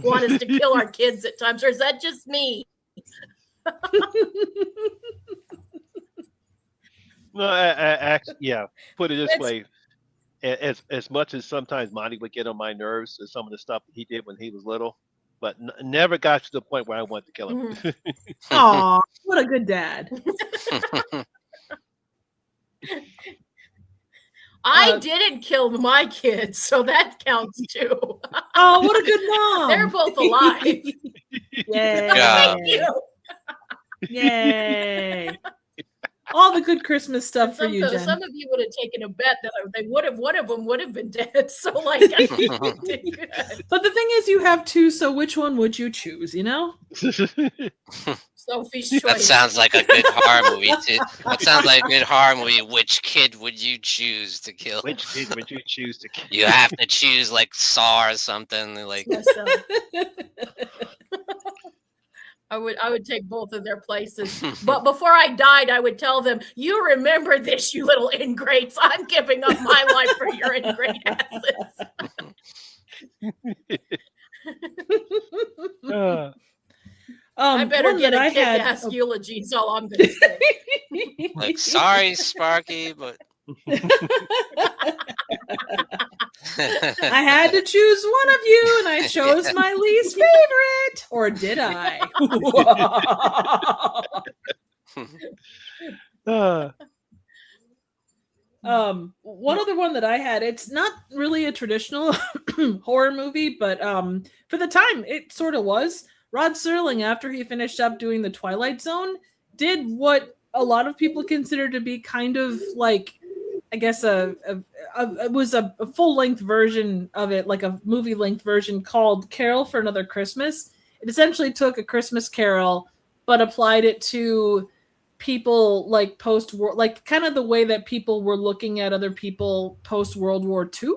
want us to kill our kids at times. Or is that just me? No, actually, yeah. Put it this It's- way: as much as sometimes Monty would get on my nerves with some of the stuff that he did when he was little, but never got to the point where I wanted to kill him. Aw, what a good dad. I didn't kill my kids, so that counts too. Oh, what a good mom. They're both alive. Yay. Yeah. Thank you. Yay. All the good Christmas stuff for you, Jen. Some of you would have taken a bet that one of them would have been dead. So I think you did good. But the thing is, you have two, so which one would you choose, Sophie's That choice. sounds like a good horror movie too. That sounds like a good horror movie. Which kid would you choose to kill? Which kid would you choose to kill? You have to choose like Saw or something. Like I would take both of their places. But before I died, I would tell them, "You remember this, you little ingrates. I'm giving up my life for your ingrate asses." I better one get that a I had- kick-ass eulogy. Is all I'm going to say. like sorry, Sparky, but I had to choose one of you, and I chose my least favorite. Or did I? One other one that I had, it's not really a traditional horror movie, but for the time it sort of was. Rod Serling, after he finished up doing The Twilight Zone, did what a lot of people consider to be kind of like, I guess it was a full-length version of it, like a movie-length version called Carol for Another Christmas. It essentially took A Christmas Carol, but applied it to people like post-war, like kind of the way that people were looking at other people post-World War II.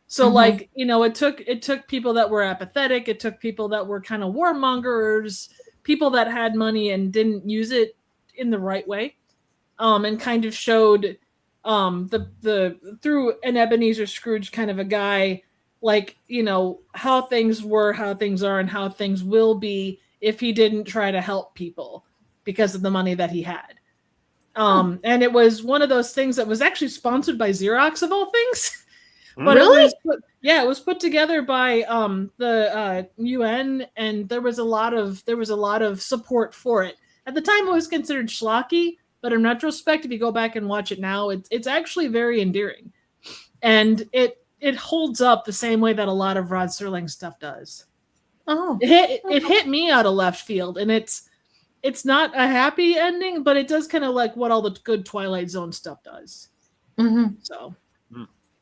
So like, it took people that were apathetic. It took people that were kind of warmongers, people that had money and didn't use it in the right way, and kind of showed the through an Ebenezer Scrooge kind of a guy, like, how things were, how things are, and how things will be if he didn't try to help people because of the money that he had. And it was one of those things that was actually sponsored by Xerox of all things. But Really? it was put together by the UN, and there was a lot of support for it. At the time, it was considered schlocky, but in retrospect, if you go back and watch it now, it's actually very endearing, and it holds up the same way that a lot of Rod Serling stuff does. Oh, It hit me out of left field, and it's not a happy ending, but it does kind of like what all the good Twilight Zone stuff does. mm-hmm. So.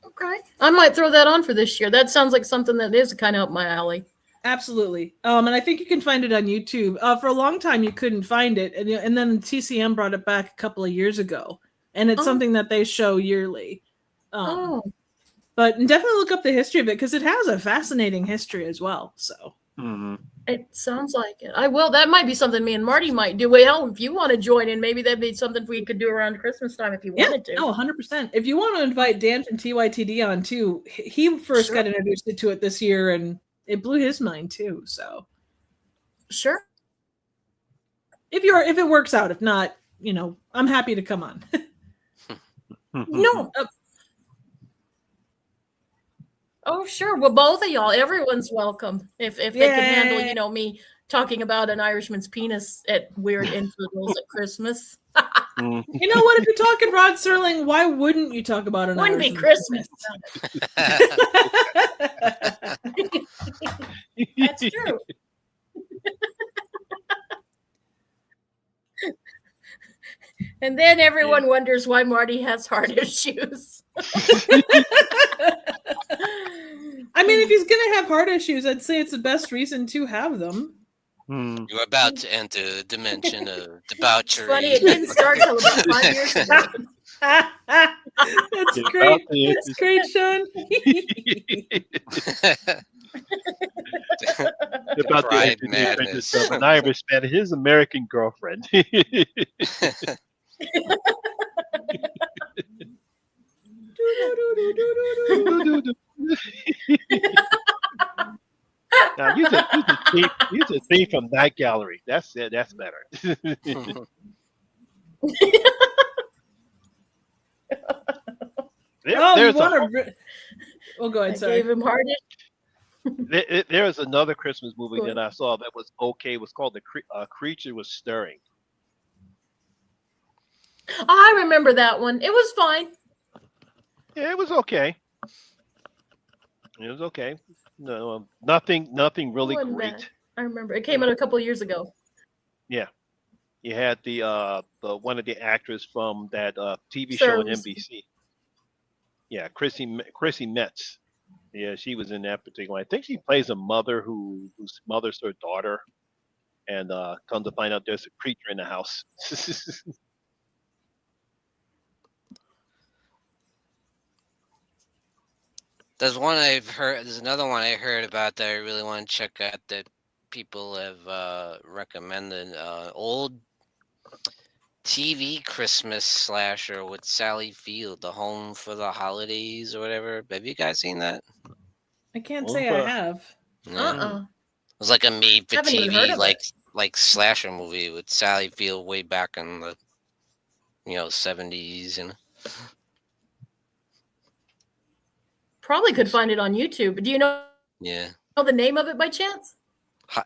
Okay. I might throw that on for this year. That sounds like something that is kind of up my alley. Absolutely. And I think you can find it on YouTube. For a long time, you couldn't find it. And then TCM brought it back a couple of years ago. And it's something that they show yearly. But But definitely look up the history of it because it has a fascinating history as well. So it sounds like it. I will. That might be something me and Marty might do. Well, if you want to join in, maybe that'd be something we could do around Christmas time if you wanted to. Oh, 100%. If you want to invite Dan from TYTD on too, he first got introduced to it this year and it blew his mind too. So sure. If it works out, if not, I'm happy to come on. No. Oh, sure. Well, both of y'all, everyone's welcome. If they can handle, me talking about an Irishman's penis at weird intervals at Christmas. You know what? If you're talking Rod Serling, why wouldn't you talk about an Wouldn't Irishman's be Christmas. That's true. And then everyone wonders why Marty has heart issues. I mean, if he's going to have heart issues, I'd say it's the best reason to have them. You're about to enter a dimension of debauchery. It's funny, it didn't start till about 5 years ago. That's great. That's great, Sean. About to introduce an Irishman and his American girlfriend. Now use a theme from Night Gallery. That's it. That's better. Go ahead. Sorry. Gave him hearted. There is another Christmas movie that I saw that was okay. It was called The Creature Was Stirring. I remember that one. It was fine. Yeah, it was okay. It was okay. No, nothing really great. Bad. I remember it came out a couple of years ago. Yeah, you had the one of the actors from that TV show on NBC. Yeah, Chrissy Metz. Yeah, she was in that particular one. I think she plays a mother whose mother's her daughter, and come to find out there's a creature in the house. There's another one I heard about that I really want to check out that people have recommended. Old TV Christmas slasher with Sally Field, The Home for the Holidays or whatever. Have you guys seen that? I can't say I have. It was like a made for TV like slasher movie with Sally Field way back in the 70s and probably could find it on YouTube. Do you know the name of it by chance?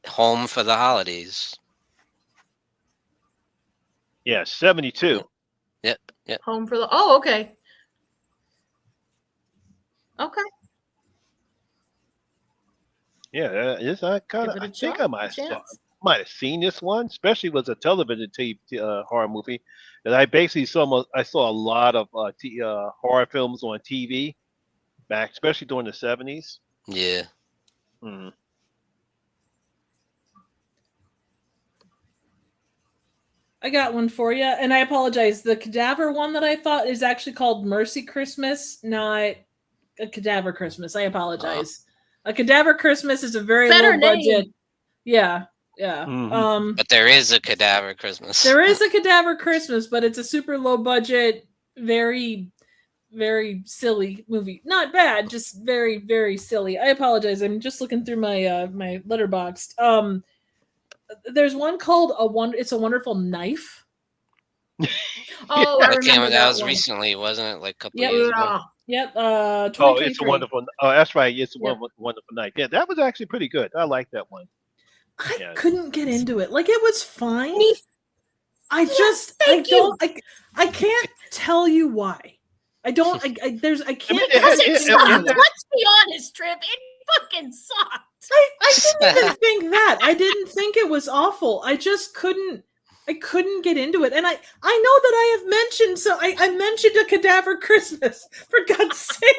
Home for the Holidays. Yeah, 72. Yep. Home for the okay. Okay. Yeah, I think I might have seen this one, especially was a television horror movie that I basically saw. I saw a lot of horror films on TV back, especially during the 70s. Yeah. I got one for you, and I apologize. The cadaver one that I thought is actually called Mercy Christmas, not a Cadaver Christmas. I apologize. A Cadaver Christmas is a very low budget. Yeah. But there is a Cadaver Christmas. There is a Cadaver Christmas, but it's a super low budget, very, very silly movie. Not bad, just very, very silly. I apologize. I'm just looking through my my Letterboxd. There's one called It's a Wonderful Knife. Oh, I remember that was recently, wasn't it? Like a couple years ago. Yep. It's a wonderful. Oh, that's right. It's a wonderful night. Yeah, that was actually pretty good. I like that one. I couldn't get into it. Like, it was fine. I can't tell you why. I don't. I can't. Because it sucked. Let's be honest, Trip. It fucking sucked. I didn't even think that. I didn't think it was awful. I just couldn't. I couldn't get into it. And I know that I have mentioned, I mentioned a Cadaver Christmas, for God's sake.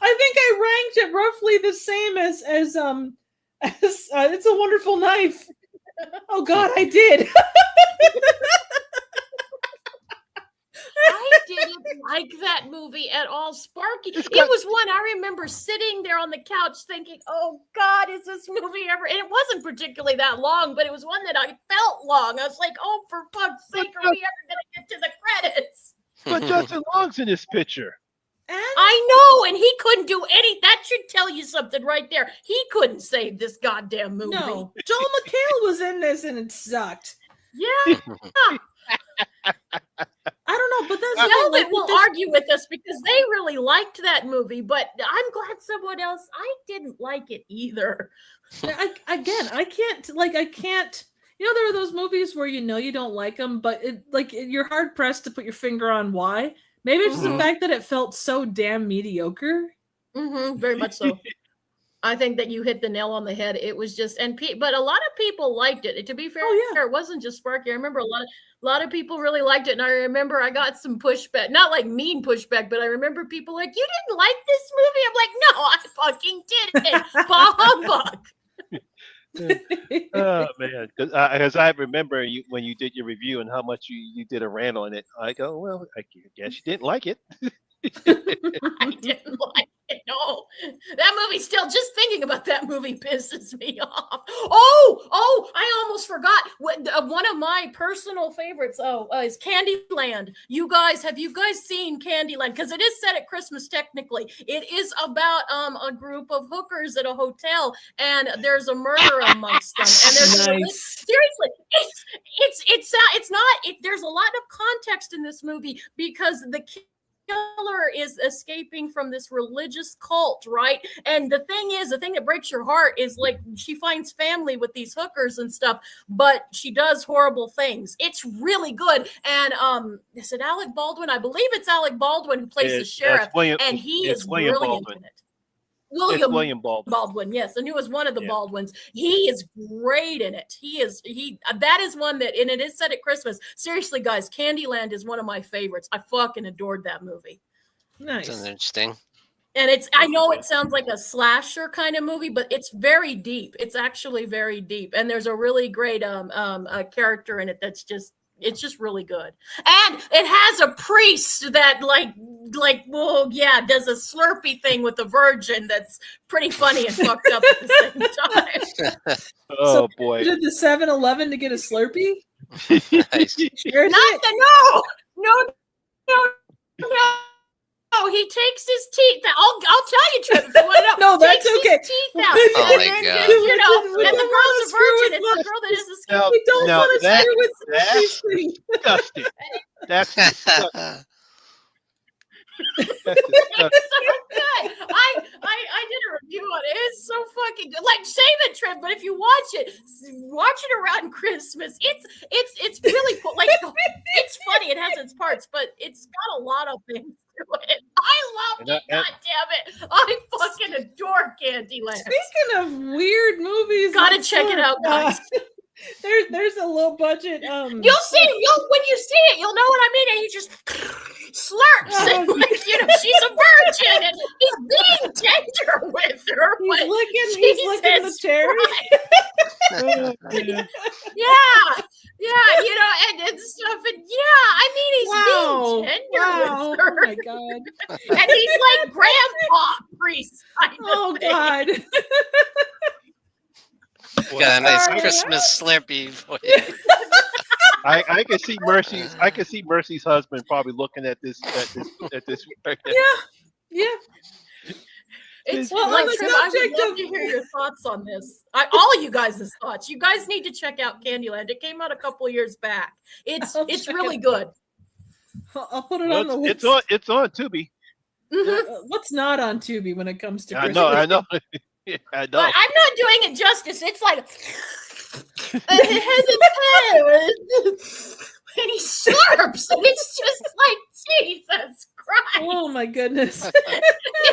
I think I ranked it roughly the same as It's a Wonderful Knife. Oh God, I did. I didn't like that movie at all. Sparky, it was one I remember sitting there on the couch thinking, oh God, is this movie ever? And it wasn't particularly that long, but it was one that I felt long. I was like, oh, for fuck's sake, are we ever going to get to the credits? But Justin Long's in this picture. And I know, and he couldn't do any. That should tell you something right there. He couldn't save this goddamn movie. no, Joel McHale was in this and it sucked. Yeah. I don't know, but that's Velvet will argue with us because they really liked that movie, but I'm glad someone else. I didn't like it either. I can't. You know, there are those movies where you don't like them, but you're hard pressed to put your finger on why. Maybe it's just the fact that it felt so damn mediocre. Very much so. I think that you hit the nail on the head. It was just, but a lot of people liked it. To be fair, it wasn't just Sparky. I remember a lot of people really liked it, and I remember I got some pushback, not like mean pushback, but I remember people like, "You didn't like this movie?" I'm like, "No, I fucking didn't." Bah humbug. Oh man, because I remember when you did your review and how much you did a rant on it. I go, well, I guess you didn't like it. I didn't like it. No, that movie still. Just thinking about that movie pisses me off. Oh! I almost forgot. One of my personal favorites. Is Candyland. Have you guys seen Candyland? Because it is set at Christmas. Technically, it is about a group of hookers at a hotel, and there's a murder amongst them. And there's seriously, it's not. There's a lot of context in this movie because the killer is escaping from this religious cult, right? And the thing that breaks your heart is like she finds family with these hookers and stuff, but she does horrible things. It's really good. And is it Alec Baldwin? I believe it's Alec Baldwin who plays the sheriff, and he is brilliant in it. William Baldwin, yes, and he was one of the Baldwins. He is great in it. That is one that, and it is set at Christmas. Seriously, guys, Candyland is one of my favorites. I fucking adored that movie. Nice. That's interesting. And I know it sounds like a slasher kind of movie, but it's very deep. It's actually very deep, and there's a really great a character in it that's just. It's just really good. And it has a priest that does a Slurpee thing with a virgin that's pretty funny and fucked up at the same time. Oh boy. You did the 7-Eleven to get a Slurpee? Nice. No, he takes his teeth out. I'll tell you, Trip, if you want to know. No, that's okay. His teeth out. Oh and my then, God. and the girl's a virgin. It's the girl that is a Now, We don't now want to that- screw with that's Slurpee. disgusting. That's disgusting. That's disgusting. It's so good. I did a review on it. It's so fucking good. Like, save it, Trip. But if you watch it around Christmas. It's really cool. Like, it's funny. It has its parts, but it's got a lot of things to it. I love it. God damn it! I fucking adore Candyland. Speaking of weird movies, Gotta check it out, guys. There's a low budget. You'll see. When you see it, you'll know what I mean. And he just slurps, and she's a virgin, and he's being tender with her. He's licking the cherry. And stuff, and he's being tender with her. Oh my God! And he's like grandpa priest. Oh God! Got a nice Christmas Slurpee for you. I can see Mercy's husband probably looking at this right now. Yeah. It's Well, like, on the Trip, I would subject love of- to hear your thoughts on this. All of you guys' thoughts. You guys need to check out Candyland. It came out a couple years back. It's check really it good. I'll put it on the list. It's on Tubi. What's not on Tubi when it comes to I Christmas? know. I know. But I'm not doing it justice. It's like it has its hair, and he slurps, and it's just like Jesus Christ. Oh my goodness! It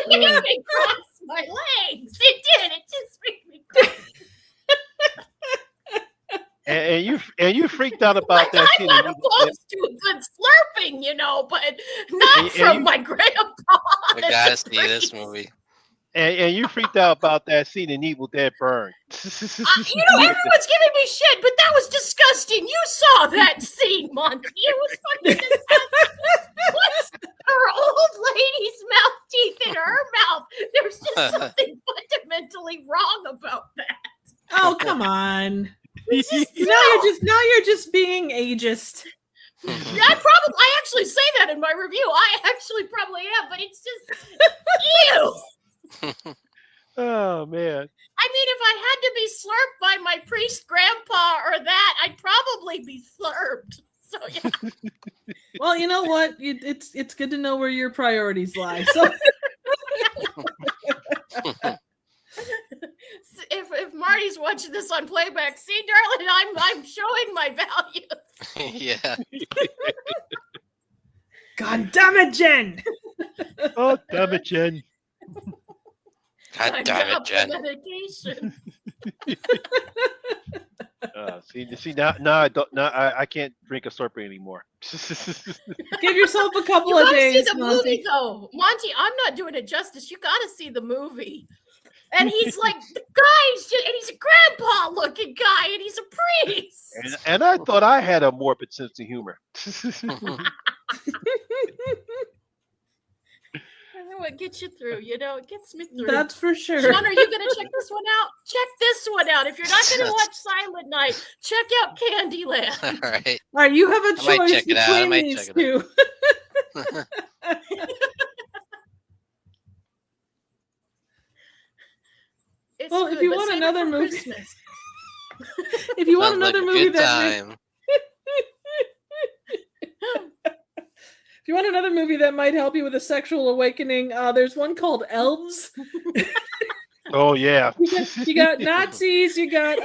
made me cross my legs. It did. It just made me cross. And you freaked out about that. I'm not opposed to a good slurping, but not from my grandpa. We gotta see this movie. And you freaked out about that scene in Evil Dead Burn. Everyone's giving me shit, but that was disgusting. You saw that scene, Monty. It was fucking disgusting. What's her old lady's mouth teeth in her mouth? There's just something fundamentally wrong about that. Oh, come on. Now you're just being ageist. I actually say that in my review. I actually probably am, but it's just ew. Oh man. I mean, if I had to be slurped by my priest grandpa or that, I'd probably be slurped. So yeah. Well, you know what? It's good to know where your priorities lie. So if Marty's watching this on playback, see, darling, I'm showing my values. Yeah. God damn it, Jen! Oh damn it, Jen. God damn it, Jen. Medication. See now I can't drink a Slurpee anymore. Give yourself a couple You of gotta days, see the Monty. movie, though, Monty. I'm not doing it justice. You gotta see the movie. And he's like, the guy's just, and he's a grandpa-looking guy, and he's a priest. And I thought I had a morbid sense of humor. What gets you through, it gets me through. That's for sure. Sean, are you going to check this one out? Check this one out. If you're not going to watch Silent Night, check out Candyland. All right. All right, you have a I might choice check it out. I between might these check two. Well, if you want another movie, if you want Sounds like another a movie good that time. if you want another movie that might help you with a sexual awakening, there's one called Elves. Oh yeah. You got Nazis, you got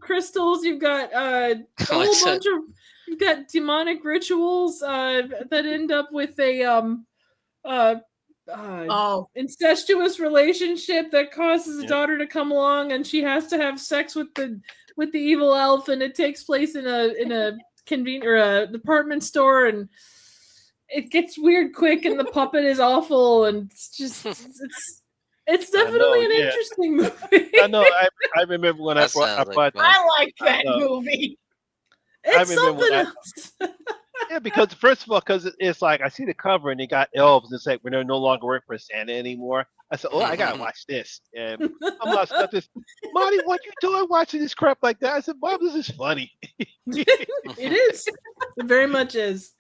crystals, you've got a whole What's bunch of you've got demonic rituals that end up with a incestuous relationship that causes a daughter to come along, and she has to have sex with the evil elf, and it takes place in a convenience or a department store, and it gets weird quick, and the puppet is awful, and it's definitely an interesting movie. I know. I remember when I bought. I like that movie. It's something else. Yeah, because first of all, because it's like I see the cover and they got elves. It's like when they're no longer working for Santa anymore. I said, "Oh, I gotta watch this." And I'm not stuck this. Marty, what you doing watching this crap like that? I said, "Mom, this is funny." It is. It very much is.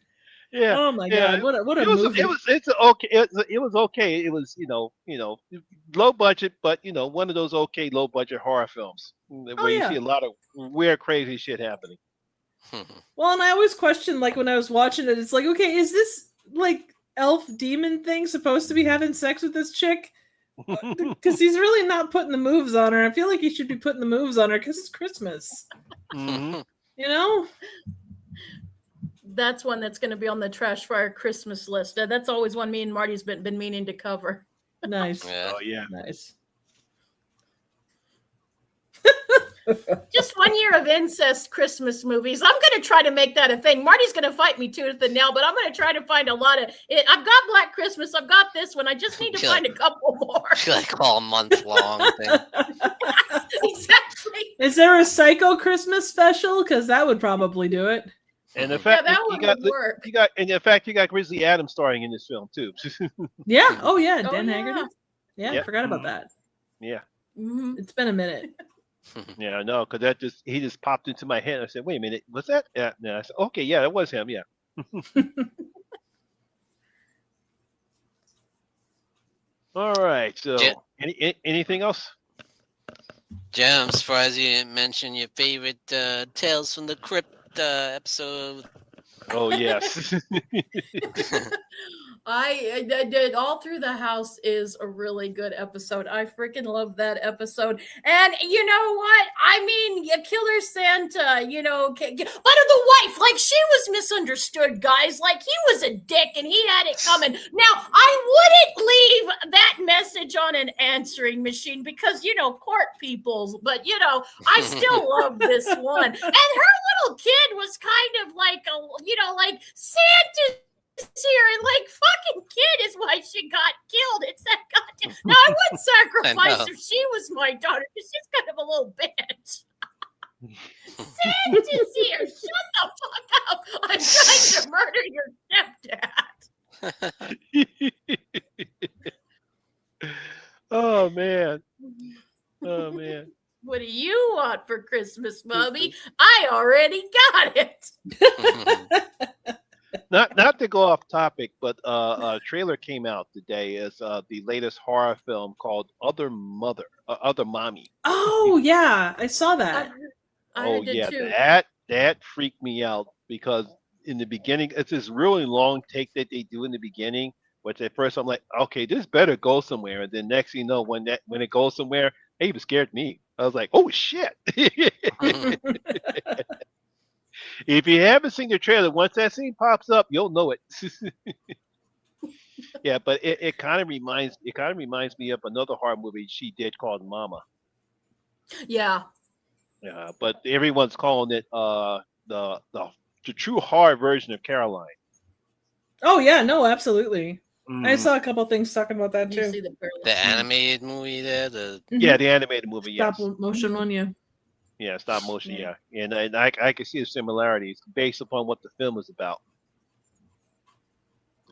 Yeah. Oh my god! What a movie! It was okay. It was okay. It was low budget, but one of those okay low budget horror films where you see a lot of weird, crazy shit happening. Well, and I always question, like, when I was watching it, it's like, okay, is this like elf demon thing supposed to be having sex with this chick? Because he's really not putting the moves on her. I feel like he should be putting the moves on her because it's Christmas. Mm-hmm. That's one that's going to be on the Trash Fire Christmas list. That's always one me and Marty's been meaning to cover. Nice. Yeah. Oh yeah. Nice. Just 1 year of incest Christmas movies. I'm going to try to make that a thing. Marty's going to fight me tooth and nail, but I'm going to try to find a lot of it. I've got Black Christmas. I've got this one. I just need to find a couple more. Like all month long thing. Exactly. Is there a Psycho Christmas special? Because that would probably do it. And in fact, that would work. You got Grizzly Adams starring in this film too. Yeah. Oh yeah. Oh, Dan yeah. Haggerty. Yeah, I forgot about that. Yeah. Mm-hmm. It's been a minute. Yeah, I know, because he just popped into my head. I said, "Wait a minute, was that?" Yeah, I said, "Okay, yeah, that was him." Yeah. All right. So, anything else? Jim, I'm surprised you didn't mention your favorite Tales from the Crypt episode. Oh yes. I did all through the house is a really good episode. I freaking love that episode. And you know what? I mean, Killer Santa, but of the wife, like she was misunderstood, guys. Like he was a dick and he had it coming. Now, I wouldn't leave that message on an answering machine because, court peoples, but I still love this one. And her little kid was kind of like like Santa here and like fucking kid is why she got killed. It's that Now I would I sacrifice know. if she was my daughter because she's kind of a little bitch. Send to see her. Shut the fuck up. I'm trying to murder your stepdad. Oh man. Oh man. What do you want for Christmas, Bubby? I already got it. Not to go off topic, but a trailer came out today as the latest horror film called Other Mommy. Oh yeah, I saw that. I did too. That freaked me out because in the beginning it's this really long take that they do in the beginning, which at first I'm like, okay, this better go somewhere, and then next thing you know, when it goes somewhere, it even scared me. I was like, oh shit. If you haven't seen the trailer, once that scene pops up, you'll know it. Yeah, but it kind of reminds me of another horror movie she did called Mama. Yeah. Yeah, but everyone's calling it the true horror version of Caroline. Oh yeah, no, absolutely. Mm. I saw a couple things talking about that You too. see the parallel. The animated movie there. Yeah, the animated movie. Yes. Stop motion one, yeah. Yeah, stop motion. Yeah. Yeah, and I can see the similarities based upon what the film is about.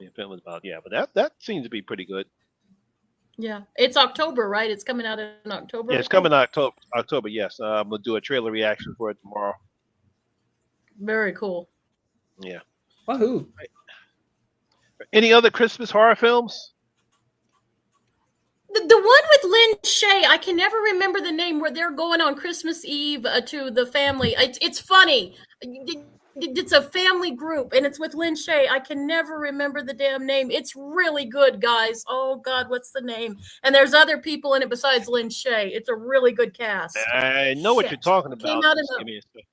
The film is about, yeah, but that seems to be pretty good. Yeah. It's October, right? It's coming out in October. Yeah, it's coming October. Yes, I'm gonna do a trailer reaction for it tomorrow. Very cool. Yeah. Wahoo. Any other Christmas horror films? The one with Lynn Shay, I can never remember the name, where they're going on Christmas Eve to the family. It's funny. It's a family group, and it's with Lynn Shay. I can never remember the damn name. It's really good, guys. Oh, God, what's the name? And there's other people in it besides Lynn Shay. It's a really good cast. I know what you're talking about. Came out in Give me a sec.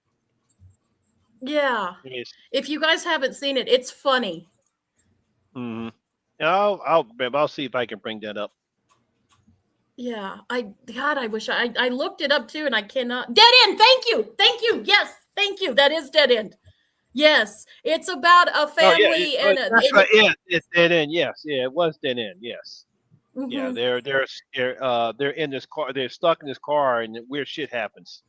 Yeah. Give me a sec. If you guys haven't seen it, it's funny. Mhm. I'll see if I can bring that up. Yeah. I wish I looked it up too, and I cannot. Dead End. Thank you. Yes. Thank you. That is Dead End. Yes. It's about a family and that's right. Yeah, it's Dead End. Yes. Yeah, it was Dead End. Yes. Mhm. Yeah, they're in this car. They're stuck in this car, and weird shit happens.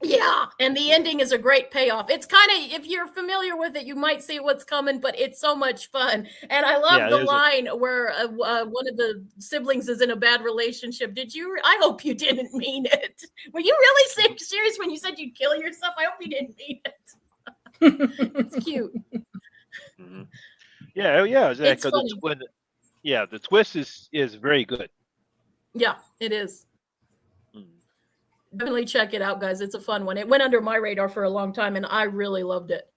Yeah, and the ending is a great payoff. It's kind of, if you're familiar with it, you might see what's coming, but it's so much fun. And I love the line where one of the siblings is in a bad relationship. I hope you didn't mean it. Were you really serious when you said you'd kill yourself? I hope you didn't mean it. It's cute. Mhm. Yeah, It's funny. The twist is very good. Yeah, it is. Mhm. Definitely check it out, guys. It's a fun one. It went under my radar for a long time, and I really loved it.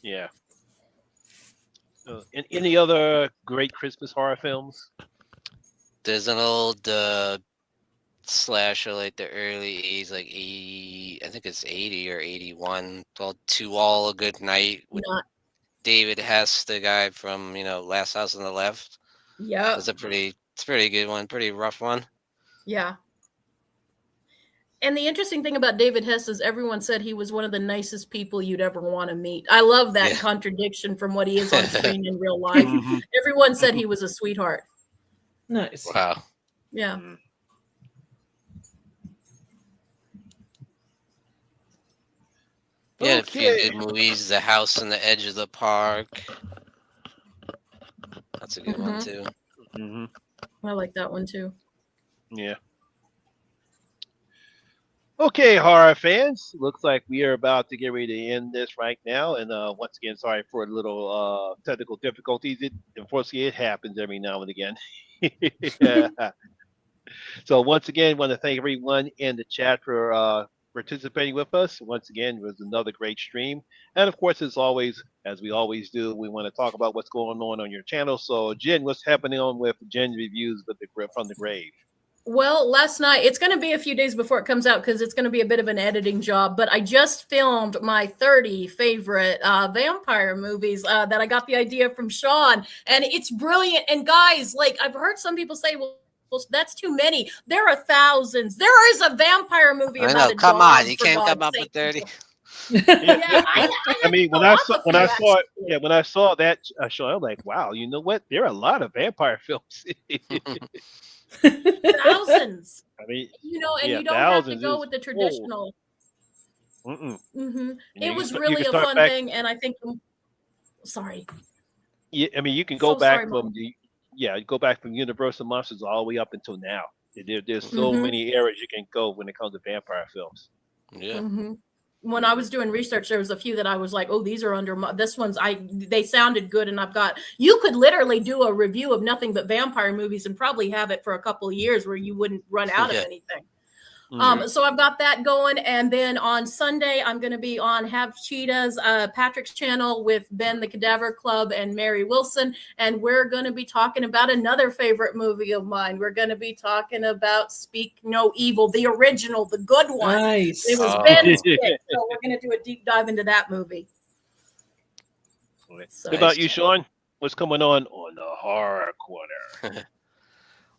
Yeah. Any other great Christmas horror films? There's an old slasher, like the early 80s, like 80, I think it's 80 or 81, called To All a Good Night with Not, David Hess, the guy from Last House on the Left. yeah, It's a pretty good one, pretty rough one. yeah. And the interesting thing about David Hess is everyone said he was one of the nicest people you'd ever want to meet. I love that contradiction from what he is on screen in real life. Mhm. Everyone said he was a sweetheart. Nice. Wow. Yeah. Mhm. Yeah, a few Okay. good movies. The House on the Edge of the Park. That's a good one too. Mhm. I like that one too. Yeah. Okay, horror fans. Looks like we are about to get ready to end this right now. And once again, sorry for a little technical difficulties. Unfortunately, it happens every now and again. So once again, want to thank everyone in the chat for participating with us. Once again, it was another great stream. And of course, as we always do, we want to talk about what's going on your channel. So Jen, what's happening on with Jen Reviews from the Grave? Well, last night, it's going to be a few days before it comes out because it's going to be a bit of an editing job, but I just filmed my 30 favorite vampire movies that I got the idea from Sean, and it's brilliant. And guys, like, I've heard some people say, well, that's too many. There are thousands. There is a vampire movie I about know. a Come dog, on, you for can't come God's up with sake. 30. Yeah, I mean, when I I like saw a when few, I saw it, actually. yeah, when I saw that show, I'm like, wow, you know what? There are a lot of vampire films. Thousands. I mean, And yeah, you don't have to thousands go is with the whoa. traditional. Mm-mm. It was You can really a start fun back. thing, and I think. Sorry, Yeah, I mean, you can go so back sorry, from mom. the yeah, go back from Universal Monsters all the way up until now. There's so hmm many eras you can go when it comes to vampire films. Yeah. When I was doing research, there was a few that I was like, "Oh, these are under this one's." They sounded good, and I've got. You could literally do a review of nothing but vampire movies and probably have it for a couple of years where you wouldn't run out of Yeah. anything. Mhm. So I've got that going, and then on Sunday I'm going to be on Have Cheetah's Patrick's channel with Ben the Cadaver Club and Mary Wilson, and we're going to be talking about another favorite movie of mine. We're going to be talking about Speak No Evil, the original, the good one. Nice. It was Oh. Ben's pick, so we're going to do a deep dive into that movie. So, What about you, Sean? What's coming on the horror corner?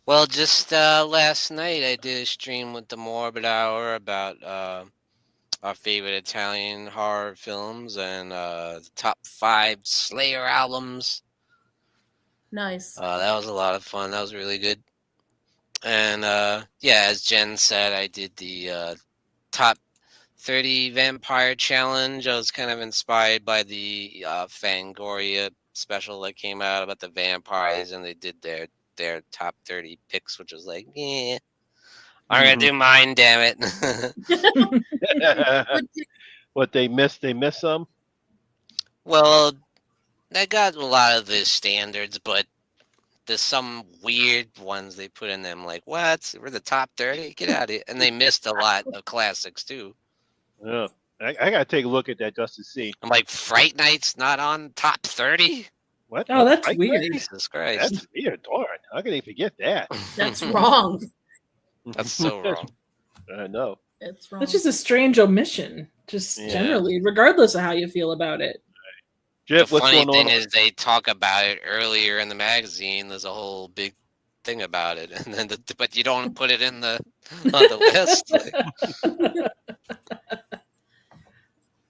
Well, just last night I did a stream with the Morbid Hour about our favorite Italian horror films and the top 5 Slayer albums. nice. That was a lot of fun. That was really good. And yeah, as Jen said, I did the top 30 vampire challenge. I was kind of inspired by the Fangoria special that came out about the vampires, and they did their top 30 picks, which was like, yeah, I'm gonna do mine, damn it. What they missed some. Well, I got a lot of the standards, but there's some weird ones they put in them, like, what? We're the top 30? Get out of here. And they missed a lot of classics, too. Yeah, I gotta take a look at that just to see. I'm like, Fright Night's not on top 30? What? Oh, that's Like, weird. Jesus Christ. That's weird. Darn, how can they forget that? That's wrong. That's so wrong. I know. It's wrong. That's just a strange omission, just Yeah. generally, regardless of how you feel about it. Jeff, The what's funny going thing on? is they talk about it earlier in the magazine. There's a whole big thing about it, and then but you don't put it in the on the list.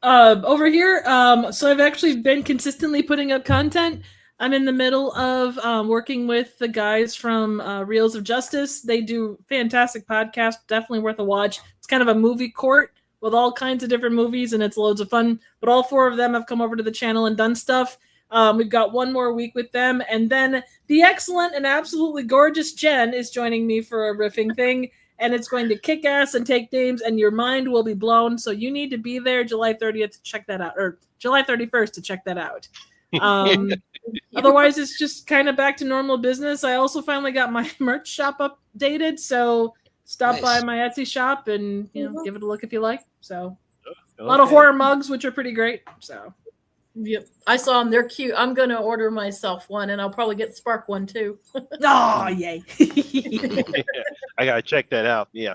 Over here, so I've actually been consistently putting up content. I'm in the middle of working with the guys from Reels of Justice. They do fantastic podcast, definitely worth a watch. It's kind of a movie court with all kinds of different movies, and it's loads of fun. But all 4 of them have come over to the channel and done stuff. We've got one more week with them, and then the excellent and absolutely gorgeous Jen is joining me for a riffing thing, and it's going to kick ass and take names, and your mind will be blown. So you need to be there July 30th to check that out, or July 31st to check that out. Otherwise, it's just kind of back to normal business. I also finally got my merch shop updated, so stop by Nice. my Etsy shop and give it a look if you like. So a Okay. lot of horror mugs, which are pretty great. So Yep. I saw them. They're cute. I'm going to order myself one, and I'll probably get Spark one too. oh yay. I gotta check that out. Yeah.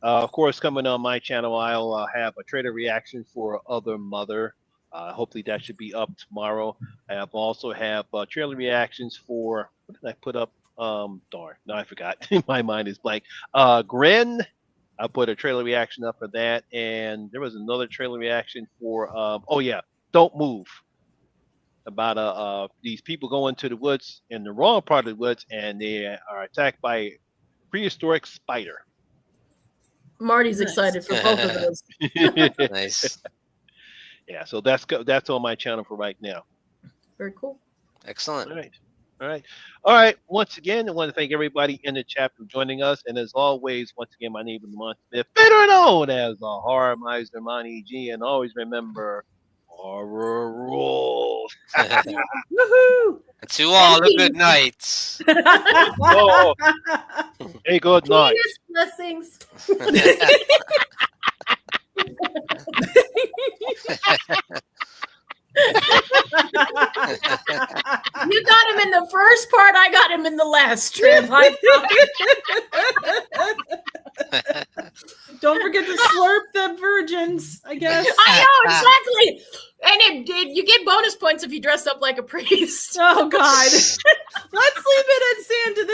Of course, coming on my channel, I'll have a trailer reaction for Other Mother. Hopefully, that should be up tomorrow. I also have trailer reactions for what did I put up? Darn, no, I forgot. My mind is blank. Grin. I put a trailer reaction up for that, and there was another trailer reaction for oh yeah, Don't Move. About these people go into the woods in the wrong part of the woods, and they are attacked by a prehistoric spider. Marty's Nice. excited for both of those. Nice. Yeah, so that's on my channel for right now. Very cool. Excellent. All right. Once again, I want to thank everybody in the chat for joining us. And as always, once again, my name is Lamont Smith, better known as the Horror Miser Monty G. And always remember, horror rules. Woohoo! And to all, a good night. Oh, hey, good night. Penis blessings. You got him in the first part. I got him in the last trip. Don't forget to slurp the virgins, I guess. I know exactly. And you get bonus points if you dress up like a priest. Oh God. Let's leave it at Santa. This